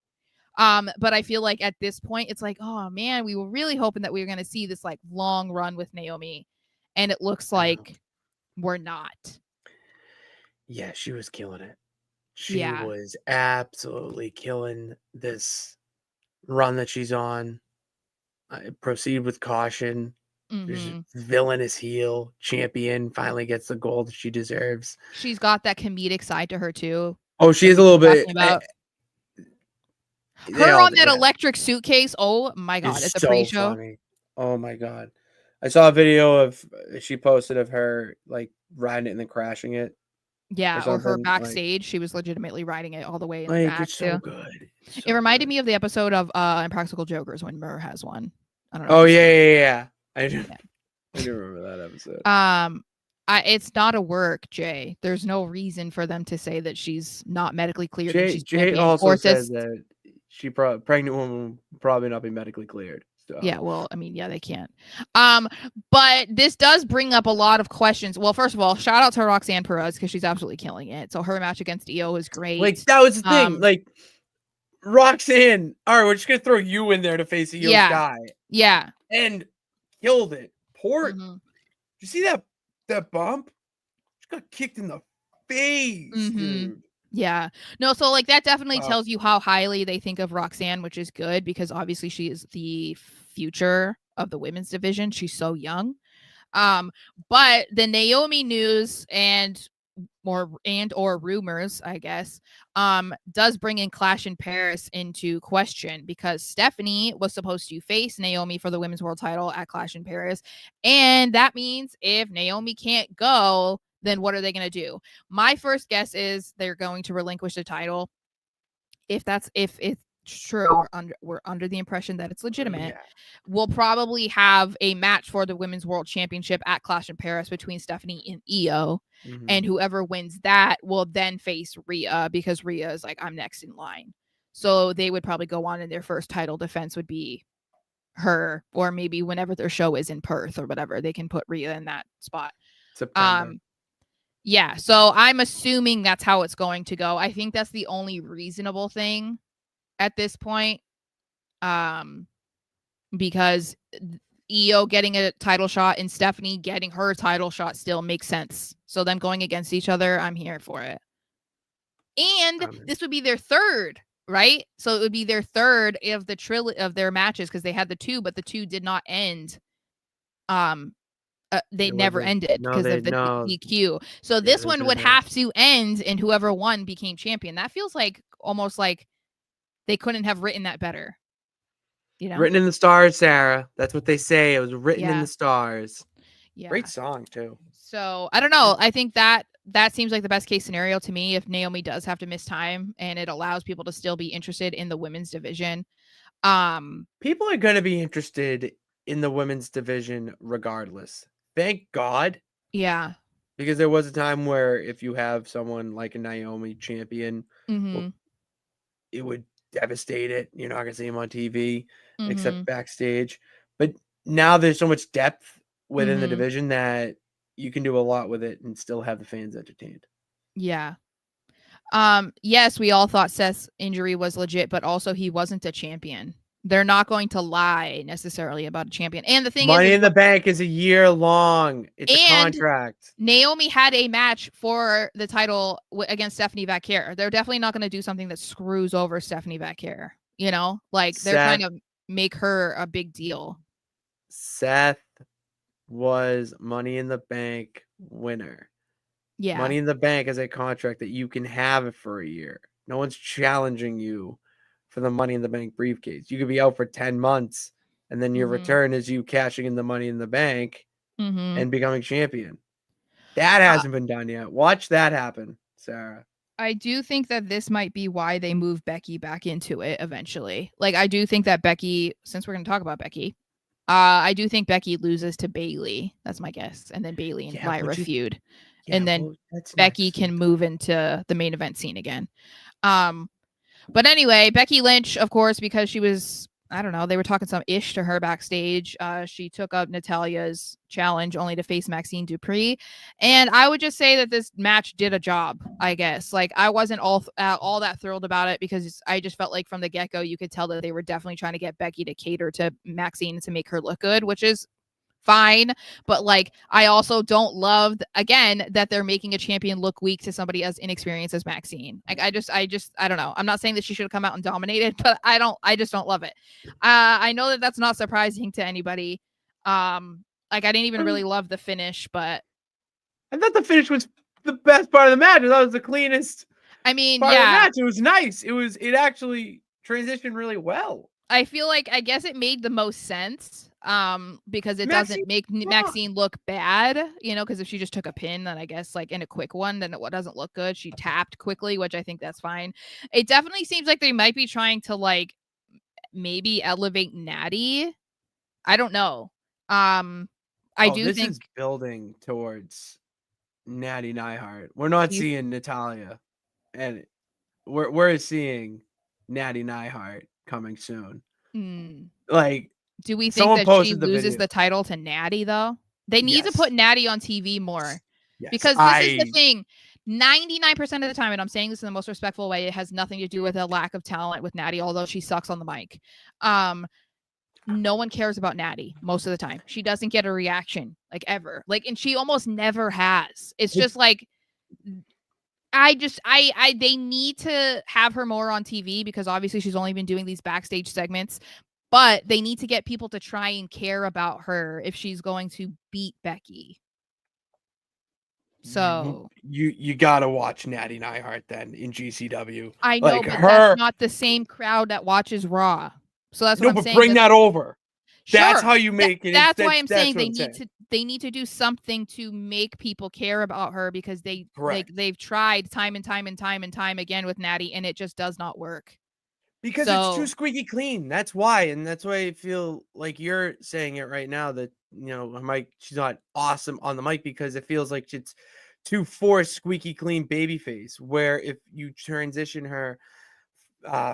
But I feel like at this point, it's like, oh man, we were really hoping that we were going to see this like long run with Naomi, and it looks like we're not. Yeah, she was killing it. She was absolutely killing this run that she's on. Proceed with caution. Villainous heel champion finally gets the gold she deserves. She's got that comedic side to her too. Oh, she is a little bit. Her on that electric suitcase. Oh my God, it's a pre-show. Funny. Oh my God, I saw a video of she posted of her like riding it and then crashing it. Yeah, or her backstage. She was legitimately riding it all the way in the back. It's so good. It reminded me of the episode of Impractical Jokers when Murr has one. I don't know. Oh yeah. I do remember that episode. It's not a work, Jay. There's no reason for them to say that she's not medically cleared and she's Jay champion, also or said to that she pregnant woman will probably not be medically cleared. So. Yeah, well, I mean, yeah, they can't. But this does bring up a lot of questions. Well, first of all, shout out to Roxanne Perez because she's absolutely killing it. So her match against Io was great. Like, that was the thing. Like, Roxanne, all right, we're just gonna throw you in there to face Io's guy. Yeah. And killed it. Poor. Did you see that bump? She got kicked in the face, dude. Yeah. No, so like that definitely tells you how highly they think of Roxanne, which is good because obviously she is the future of the women's division. She's so young. But the Naomi news and or rumors, I guess, does bring in Clash in Paris into question because Stephanie was supposed to face Naomi for the women's world title at Clash in Paris. And that means if Naomi can't go, then what are they going to do? My first guess is they're going to relinquish the title. If it's true, we're under the impression that it's legitimate. We'll probably have a match for the women's world championship at Clash in Paris between Stephanie and Io. And whoever wins that will then face Rhea because Rhea is like, I'm next in line. So they would probably go on and their first title defense would be her, or maybe whenever their show is in Perth or whatever, they can put Rhea in that spot. September. Yeah, so I'm assuming that's how it's going to go. I think that's the only reasonable thing at this point. Because Io getting a title shot and Stephanie getting her title shot still makes sense. So them going against each other, I'm here for it. And this would be their third, right? So it would be their third of the of their matches because they had the two, but the two did not end. They never ended because of the DQ. So this one would have to end, and whoever won became champion. That feels like almost like they couldn't have written that better. You know, written in the stars, Sarah. That's what they say. It was written in the stars. Yeah, great song too. So I don't know. I think that seems like the best case scenario to me. If Naomi does have to miss time, and it allows people to still be interested in the women's division. People are going to be interested in the women's division regardless. Thank God. Yeah. Because there was a time where if you have someone like a Naomi champion, well, it would devastate it. You're not going to see him on TV except backstage. But now there's so much depth within the division that you can do a lot with it and still have the fans entertained. Yeah. Yes, we all thought Seth's injury was legit, but also he wasn't a champion. They're not going to lie necessarily about a champion. And the thing Money in the Bank is a year long. It's a contract. Naomi had a match for the title against Stephanie Vaquer. They're definitely not going to do something that screws over Stephanie Vaquer. You know, like they're trying to make her a big deal. Seth was Money in the Bank winner. Yeah. Money in the Bank is a contract that you can have it for a year. No one's challenging you for the Money in the Bank briefcase. You could be out for 10 months and then your return is you cashing in the Money in the Bank and becoming champion. That hasn't been done yet. Watch that happen, Sarah. I do think that this might be why they move Becky back into it eventually. Like, I do think that Becky, since we're going to talk about Becky, I do think Becky loses to Bayley. That's my guess. And then Bayley and Lyra feud. Yeah, and then Becky can move into the main event scene again. But anyway, Becky Lynch, of course, because she was, I don't know, they were talking some ish to her backstage. She took up Natalia's challenge only to face Maxine Dupree. And I would just say that this match did a job, I guess. Like, I wasn't all that thrilled about it because I just felt like from the get-go, you could tell that they were definitely trying to get Becky to cater to Maxine to make her look good, which is fine. But like, I also don't love, again, that they're making a champion look weak to somebody as inexperienced as Maxine. Like, I don't know. I'm not saying that she should have come out and dominated, but I just don't love it. I know that that's not surprising to anybody. Like, I didn't even really love the finish, but I thought the finish was the best part of the match. That was the cleanest. I mean, part of the match. It was nice. It actually transitioned really well. I feel like, I guess it made the most sense. Because it doesn't make Maxine look bad, you know, because if she just took a pin, then I guess like in a quick one, then it doesn't look good. She tapped quickly, which I think that's fine. It definitely seems like they might be trying to like maybe elevate Natty. I don't know. I do think is building towards Natty Neihart. We're not seeing Natalia, and we're seeing Natty Neihart coming soon. Like, do we think that she loses the title to Natty though? They need to put Natty on TV more. Yes, because this is the thing. 99% of the time, and I'm saying this in the most respectful way, it has nothing to do with a lack of talent with Natty, although she sucks on the mic. No one cares about Natty most of the time. She doesn't get a reaction, like, ever. Like, and she almost never has. It's just like, they need to have her more on TV because obviously she's only been doing these backstage segments, but they need to get people to try and care about her if she's going to beat Becky. So you gotta watch Natty Neihart then in GCW. I know, like, but that's not the same crowd that watches Raw. So that's what I'm saying. Bring that over. Sure, that's how you make it. That's why I'm saying they need to do something to make people care about her because they've tried time and time again with Natty and it just does not work. Because it's too squeaky clean. That's why. And that's why I feel like you're saying it right now that, her mic, she's not awesome on the mic because it feels like it's too forced, squeaky clean babyface. Where if you transition her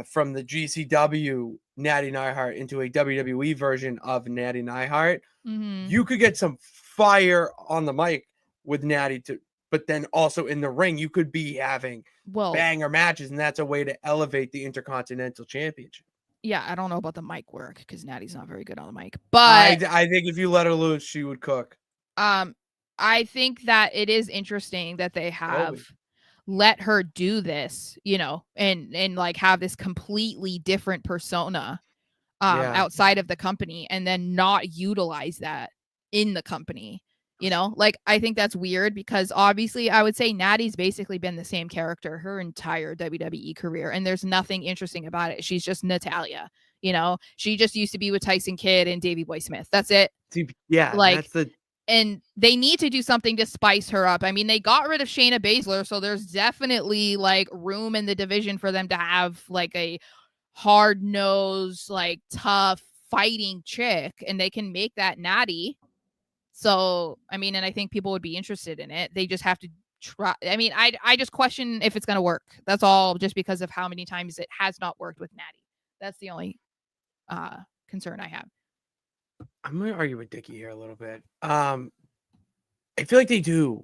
from the GCW Natty Neihart into a WWE version of Natty Neihart, you could get some fire on the mic with Natty but then also in the ring, you could be having banger matches, and that's a way to elevate the Intercontinental Championship. Yeah, I don't know about the mic work because Natty's not very good on the mic, but I think if you let her loose, she would cook. I think that it is interesting that they have let her do this, and like have this completely different persona outside of the company and then not utilize that in the company. Like, I think that's weird because obviously I would say Natty's basically been the same character her entire WWE career. And there's nothing interesting about it. She's just Natalia, she just used to be with Tyson Kidd and Davey Boy Smith. That's it. Yeah. Like, and they need to do something to spice her up. I mean, they got rid of Shayna Baszler. So there's definitely like room in the division for them to have like a hard nosed, like tough fighting chick. And they can make that Natty. So, I mean, and I think people would be interested in it. They just have to try. I mean, I just question if it's going to work. That's all, just because of how many times it has not worked with Natty. That's the only concern I have. I'm going to argue with Dickie here a little bit. I feel like they do,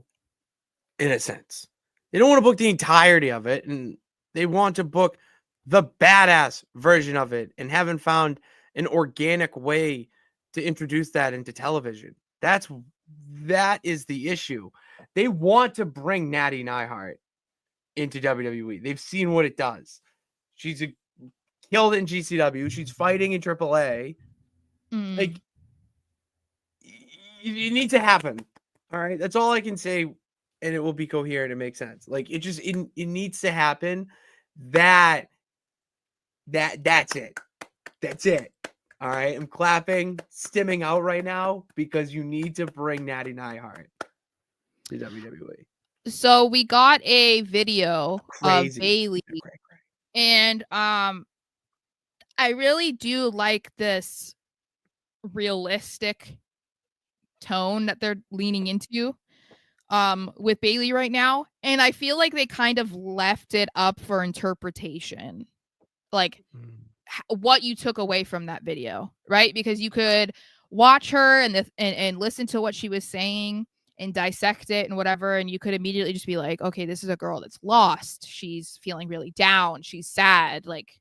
in a sense. They don't want to book the entirety of it, and they want to book the badass version of it, and haven't found an organic way to introduce that into television. That is the issue. They want to bring Natty Neihart into WWE. They've seen what it does. She's killed in GCW. She's fighting in AAA. Like, it needs to happen. All right, that's all I can say, and it will be coherent and make sense. Like, it needs to happen. That's it. That's it. All right, I'm clapping, stimming out right now because you need to bring Natty Neihart to WWE. So we got a video of Bayley, and I really do like this realistic tone that they're leaning into with Bayley right now, and I feel like they kind of left it up for interpretation, like what you took away from that video, right? Because you could watch her and listen to what she was saying and dissect it and whatever, and you could immediately just be like, okay, this is a girl that's lost. She's feeling really down. She's sad. Like,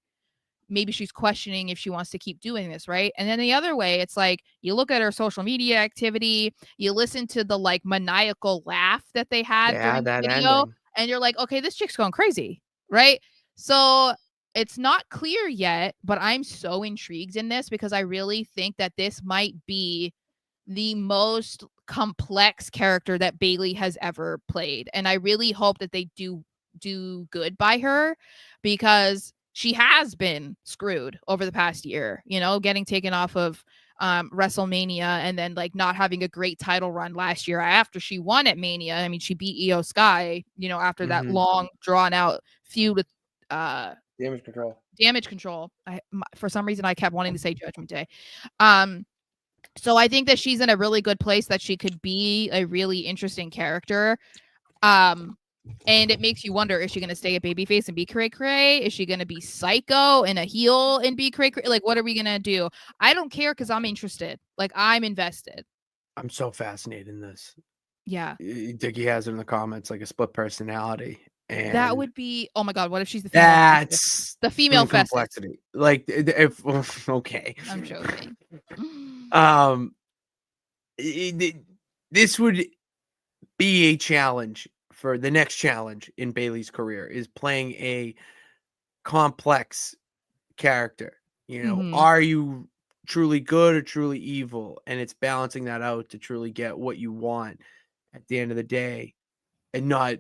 maybe she's questioning if she wants to keep doing this, right? And then the other way, it's like you look at her social media activity, you listen to the like maniacal laugh that they had during the video, and you're like, okay, this chick's going crazy, right? So it's not clear yet, but I'm so intrigued in this because I really think that this might be the most complex character that Bayley has ever played. And I really hope that they do good by her because she has been screwed over the past year, getting taken off of WrestleMania and then like not having a great title run last year after she won at Mania. I mean, she beat Io Sky, after that long drawn out feud with Damage Control. For some reason I kept wanting to say Judgment Day. So I think that she's in a really good place that she could be a really interesting character. And it makes you wonder, is she going to stay a babyface and be cray-cray? Is she going to be psycho and a heel and be cray-cray? Like, what are we going to do? I don't care because I'm interested. Like, I'm invested. I'm so fascinated in this. Yeah. Dickie has it in the comments, like a split personality. And that would be, oh my God, what if she's the female? That's the female complexity. Like, if okay. I'm joking. This would be a challenge for the next challenge in Bayley's career, is playing a complex character. You know, are you truly good or truly evil? And it's balancing that out to truly get what you want at the end of the day and not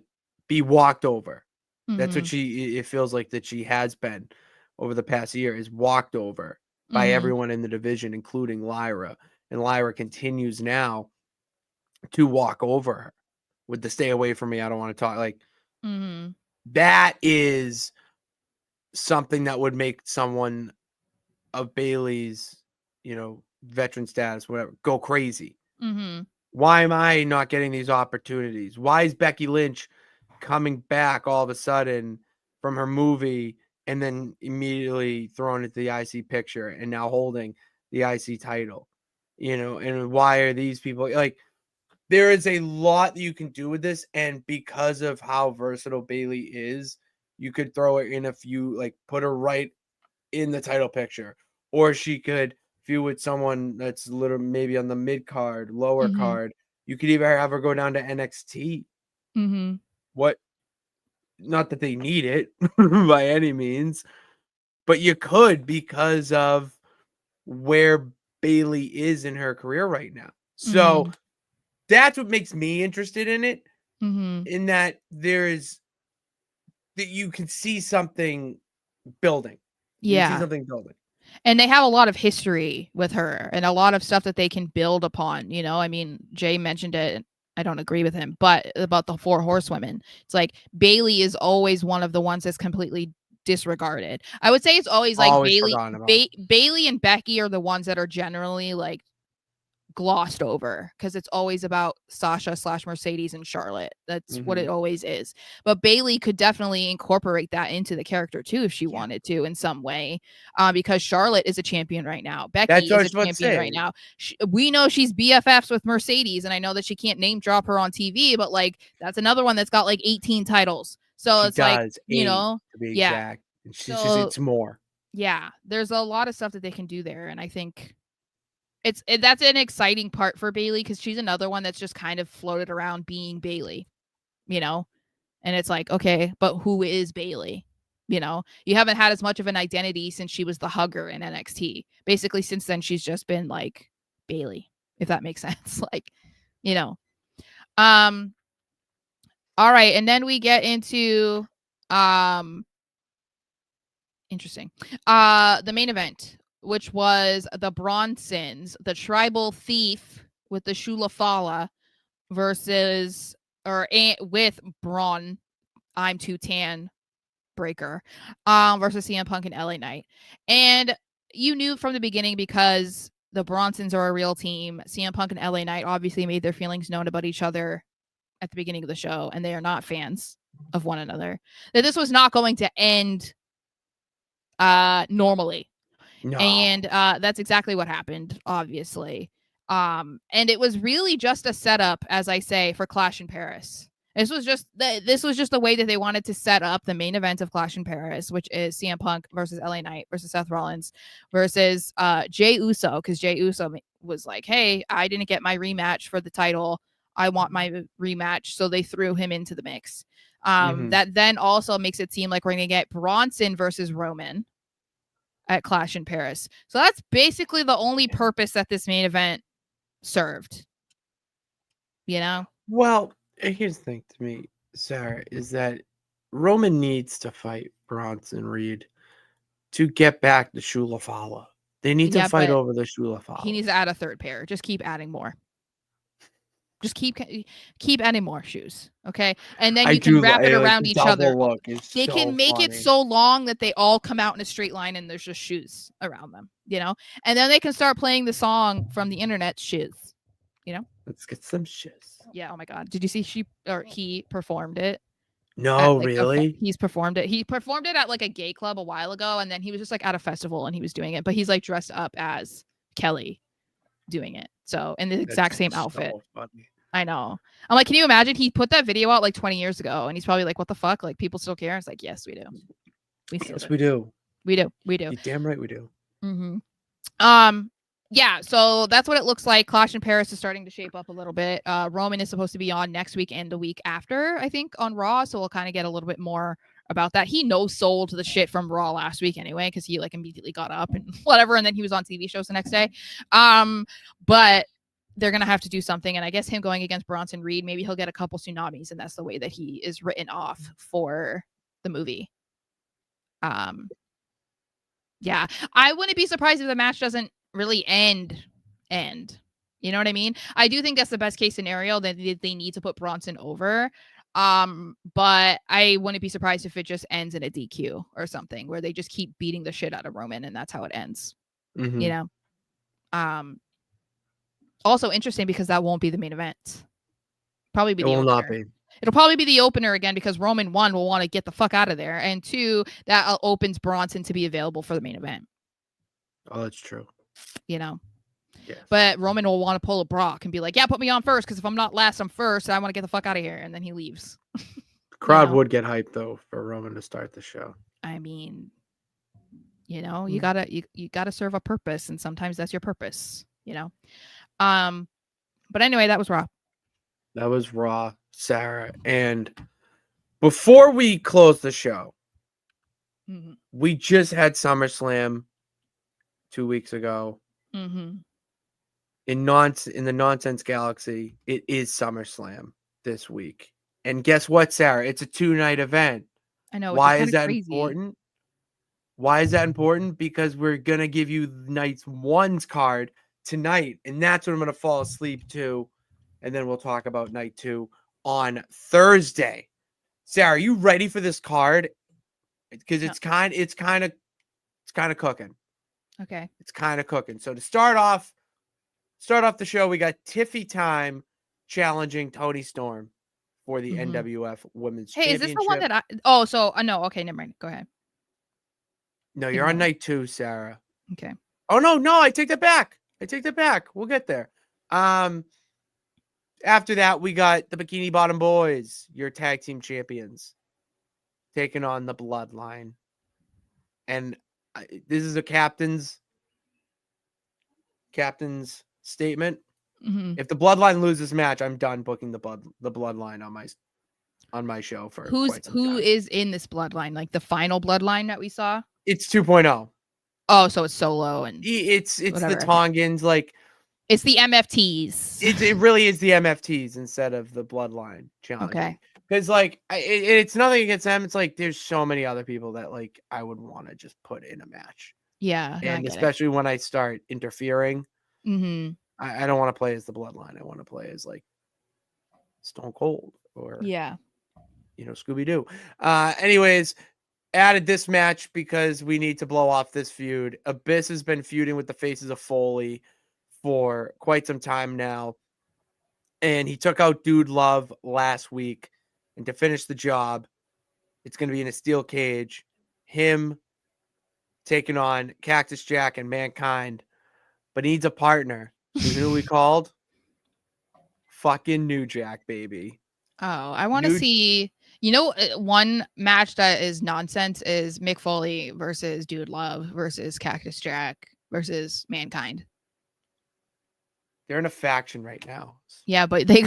be walked over. That's what it feels like that she has been over the past year, is walked over by everyone in the division, including Lyra. And Lyra continues now to walk over her with the stay away from me, I don't want to talk. Like, that is something that would make someone of Bayley's, veteran status, whatever, go crazy. Why am I not getting these opportunities? Why is Becky Lynch coming back all of a sudden from her movie and then immediately thrown into the IC picture and now holding the IC title? And why are these people like, there is a lot that you can do with this, and because of how versatile Bayley is, you could throw her in a few, like put her right in the title picture, or she could feud with someone that's little maybe on the mid card, lower card. You could even have her go down to NXT. What? Not that they need it by any means, but you could, because of where Bayley is in her career right now. So that's what makes me interested in it. In that that you can see something building. You can see something building. And they have a lot of history with her and a lot of stuff that they can build upon. I mean, Jay mentioned it. I don't agree with him, but about the 4 horsewomen, it's like Bayley is always one of the ones that's completely disregarded. I would say it's always like Bayley and Becky are the ones that are generally like glossed over, because it's always about Sasha/Mercedes and Charlotte. That's what it always is. But Bayley could definitely incorporate that into the character too if she wanted to in some way, because Charlotte is a champion right now. Becky is a champion right now. We know she's BFFs with Mercedes, and I know that she can't name drop her on TV, but like that's another one that's got like 18 titles. So it's like, to be exact. It's more. Yeah, there's a lot of stuff that they can do there, and I think that's an exciting part for Bayley, because she's another one that's just kind of floated around being Bayley, and it's like, okay, but who is Bayley? You haven't had as much of an identity since she was the hugger in NXT. Basically, since then, she's just been like Bayley, if that makes sense. Like, all right, and then we get into interesting. The main event, which was the Bronsons, the tribal thief with the Shula Fala with Braun, I'm Too Tan Breaker, versus CM Punk and LA Knight. And you knew from the beginning, because the Bronsons are a real team. CM Punk and LA Knight obviously made their feelings known about each other at the beginning of the show, and they are not fans of one another. That this was not going to end normally. No. And that's exactly what happened, obviously. And it was really just a setup, as I say, for Clash in Paris. This was just the way that they wanted to set up the main event of Clash in Paris, which is CM Punk versus LA Knight versus Seth Rollins versus Jey Uso, because Jey Uso was like, hey, I didn't get my rematch for the title. I want my rematch. So they threw him into the mix. That then also makes it seem like we're going to get Bronson versus Roman at Clash in Paris. So that's basically the only purpose that this main event served. Well, here's the thing to me, Sarah, is that Roman needs to fight Bronson Reed to get back the Shula Fala. They need to fight over the Shula Fala. He needs to add a third pair. Just keep adding more. Just keep adding more shoes, okay? And then you can wrap it around each other. They can make it so long that they all come out in a straight line and there's just shoes around them, And then they can start playing the song from the internet, Shoes, Let's get some shiz. Yeah. Oh my God. Did you see he performed it? At No, like really? he's performed it. He performed it at like a gay club a while ago, and then he was just like at a festival and he was doing it. But he's like dressed up as Kelly doing it. So in the exact same outfit. So funny. I know. I'm like, can you imagine? He put that video out like 20 years ago, and he's probably like, "What the fuck? Like people still care?" It's like, yes, we do. We still do. We do. We do. We do. You're damn right we do. Mm-hmm. Yeah, so that's what it looks like. Clash in Paris is starting to shape up a little bit. Roman is supposed to be on next week and the week after, I think, on Raw. So we'll kind of get a little bit more about that. He no-sold the shit from Raw last week anyway, because he like immediately got up and whatever, and then he was on TV shows the next day. But they're gonna have to do something, and I guess him going against Bronson Reed, maybe he'll get a couple tsunamis, and that's the way that he is written off for the movie. Yeah, I wouldn't be surprised if the match doesn't really end. You know what I mean? I do think that's the best case scenario, that they need to put Bronson over. But I wouldn't be surprised if it just ends in a DQ or something, where they just keep beating the shit out of Roman and that's how it ends. Mm-hmm. You know? Also interesting because that won't be the main event. Probably be the opener. Not be. It'll probably be the opener again because Roman, 1, will want to get the fuck out of there, and 2, that opens Bronson to be available for the main event. Oh, that's true. You know? Yes. But Roman will want to pull a Brock and be like, yeah, put me on first, because if I'm not last, I'm first, and I want to get the fuck out of here, and then he leaves. The crowd would get hyped, though, for Roman to start the show. I mean, you know, you gotta serve a purpose, and sometimes that's your purpose, you know? But anyway, that was Raw. That was Raw, Sarah. And before we close the show, we just had SummerSlam 2 weeks ago. Mm-hmm. In the Nonsense Galaxy, it is SummerSlam this week. And guess what, Sarah? It's a 2-night event. I know. Why is that important? Why is that important? Because we're going to give you night 1's card tonight. And that's what I'm going to fall asleep to. And then we'll talk about night 2 on Thursday. Sarah, are you ready for this card? Because it's kind of cooking. Okay. It's kind of cooking. So to start off the show, we got Tiffy Time challenging Toni Storm for the NWF Women's Championship. Is this the one that no, okay, never mind. Go ahead. No, you're on night 2, Sarah. Okay. Oh no, I take that back. We'll get there. After that, we got the Bikini Bottom Boys, your tag team champions, taking on the Bloodline. And this is a captain's statement. Mm-hmm. If the Bloodline loses this match, I'm done booking the Bloodline on my show for who is in this Bloodline, like the final Bloodline that we saw. It's 2.0. Oh, so it's Solo and it's whatever, the Tongans, like it's the MFTs. It really is the MFTs instead of the Bloodline challenge. Okay. Because like it's nothing against them. It's like there's so many other people that like I would want to just put in a match. Yeah, and especially when I start interfering, mm-hmm. I don't want to play as the Bloodline. I want to play as like Stone Cold or Scooby Doo. Anyways, added this match because we need to blow off this feud. Abyss has been feuding with the Faces of Foley for quite some time now, and he took out Dude Love last week. And to finish the job, it's going to be in a steel cage. Him taking on Cactus Jack and Mankind, but he needs a partner. You know who we called? Fucking New Jack, baby. Oh, I want to see. You know, one match that is nonsense is Mick Foley versus Dude Love versus Cactus Jack versus Mankind. They're in a faction right now. Yeah, but they.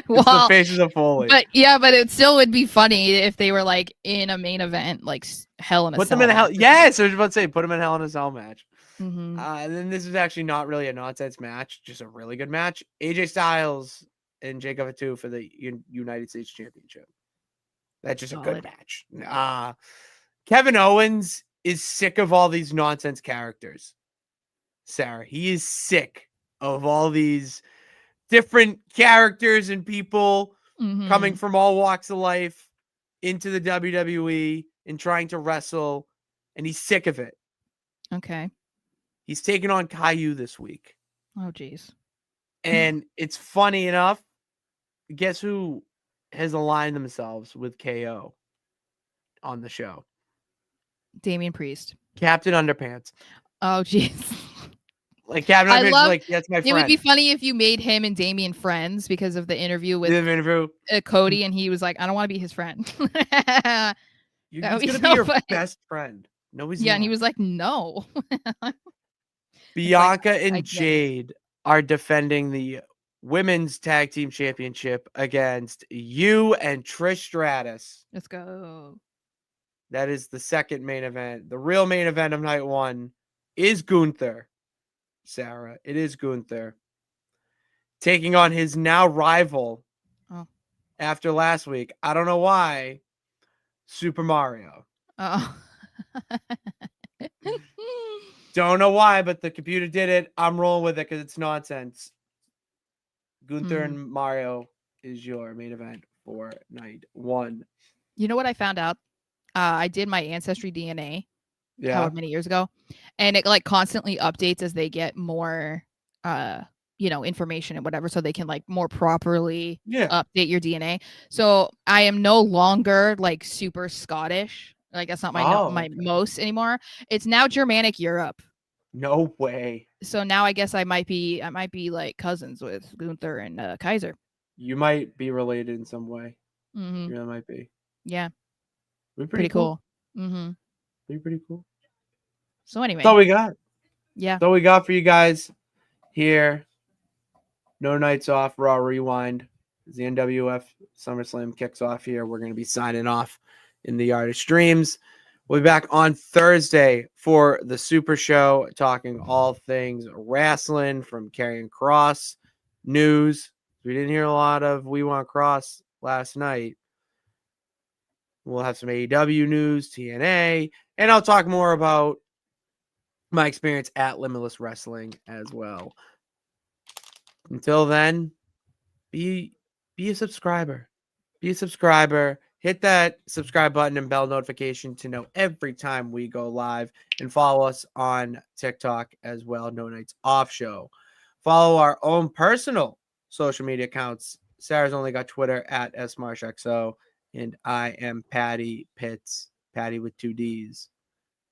Well, the Faces of Foley. But it still would be funny if they were like in a main event, like Hell in a Cell. Put them in a Hell. Yes, I was about to say, put them in Hell in a Cell match. Mm-hmm. And then this is actually not really a nonsense match, just a really good match. AJ Styles and Jacob Fatu for the United States Championship. That's just a good match. Kevin Owens is sick of all these nonsense characters. Sarah, he is sick of all these different characters and people coming from all walks of life into the WWE and trying to wrestle, and he's sick of it. Okay. He's taking on Caillou this week. Oh, geez. And it's funny enough. Guess who has aligned themselves with KO on the show? Damian Priest. Captain Underpants. Oh, jeez. Like Captain Underpants is like, that's my friend. It would be funny if you made him and Damian friends because of the interview with Cody, and he was like, I don't want to be his friend. He's going to be your best friend. No, he's not. And he was like, no. Bianca and Jade are defending the Women's Tag Team Championship against you and Trish Stratus. Let's go. That is the second main event. The real main event of night one is Gunther. Sarah, it is Gunther taking on his now rival after last week. I don't know why. Super Mario. Oh. Don't know why, but the computer did it. I'm rolling with it because it's nonsense. Gunther and Mario is your main event for night one. You know what I found out? I did my Ancestry DNA however many years ago, and it like constantly updates as they get more information and whatever, so they can like more properly update your DNA. So I am no longer like super Scottish. Like that's not my most anymore. It's now Germanic Europe. No way. So now I guess I might be like cousins with Gunther and Kaiser. You might be related in some way. Mm-hmm. You really might be. Yeah. Pretty cool. Mm-hmm. Pretty cool. So anyway. That's all we got. Yeah. That's all we got for you guys here. No nights off. Raw Rewind. As the NWF SummerSlam kicks off here, we're going to be signing off in the Art of Streams. We'll be back on Thursday for the Super Show, talking all things wrestling from Karrion Kross news. We didn't hear a lot of We Want Cross last night. We'll have some AEW news, TNA, and I'll talk more about my experience at Limitless Wrestling as well. Until then, be a subscriber. Be a subscriber. Hit that subscribe button and bell notification to know every time we go live, and follow us on TikTok as well. No Nights Off Show. Follow our own personal social media accounts. Sarah's only got Twitter at SMarshXO, and I am Patty Pitts, Patty with 2 D's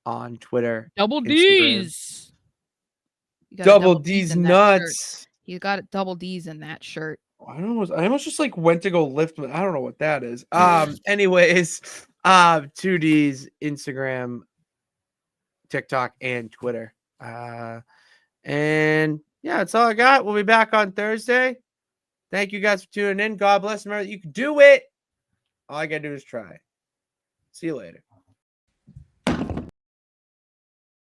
on Twitter. Double D's. Double D's nuts. You got double D's in that shirt. I almost just like went to go lift. I don't know what that is. Anyways, 2 D's, Instagram, TikTok, and Twitter. And yeah, that's all I got. We'll be back on Thursday. Thank you guys for tuning in. God bless. Remember that you can do it. All I gotta do is try. See you later.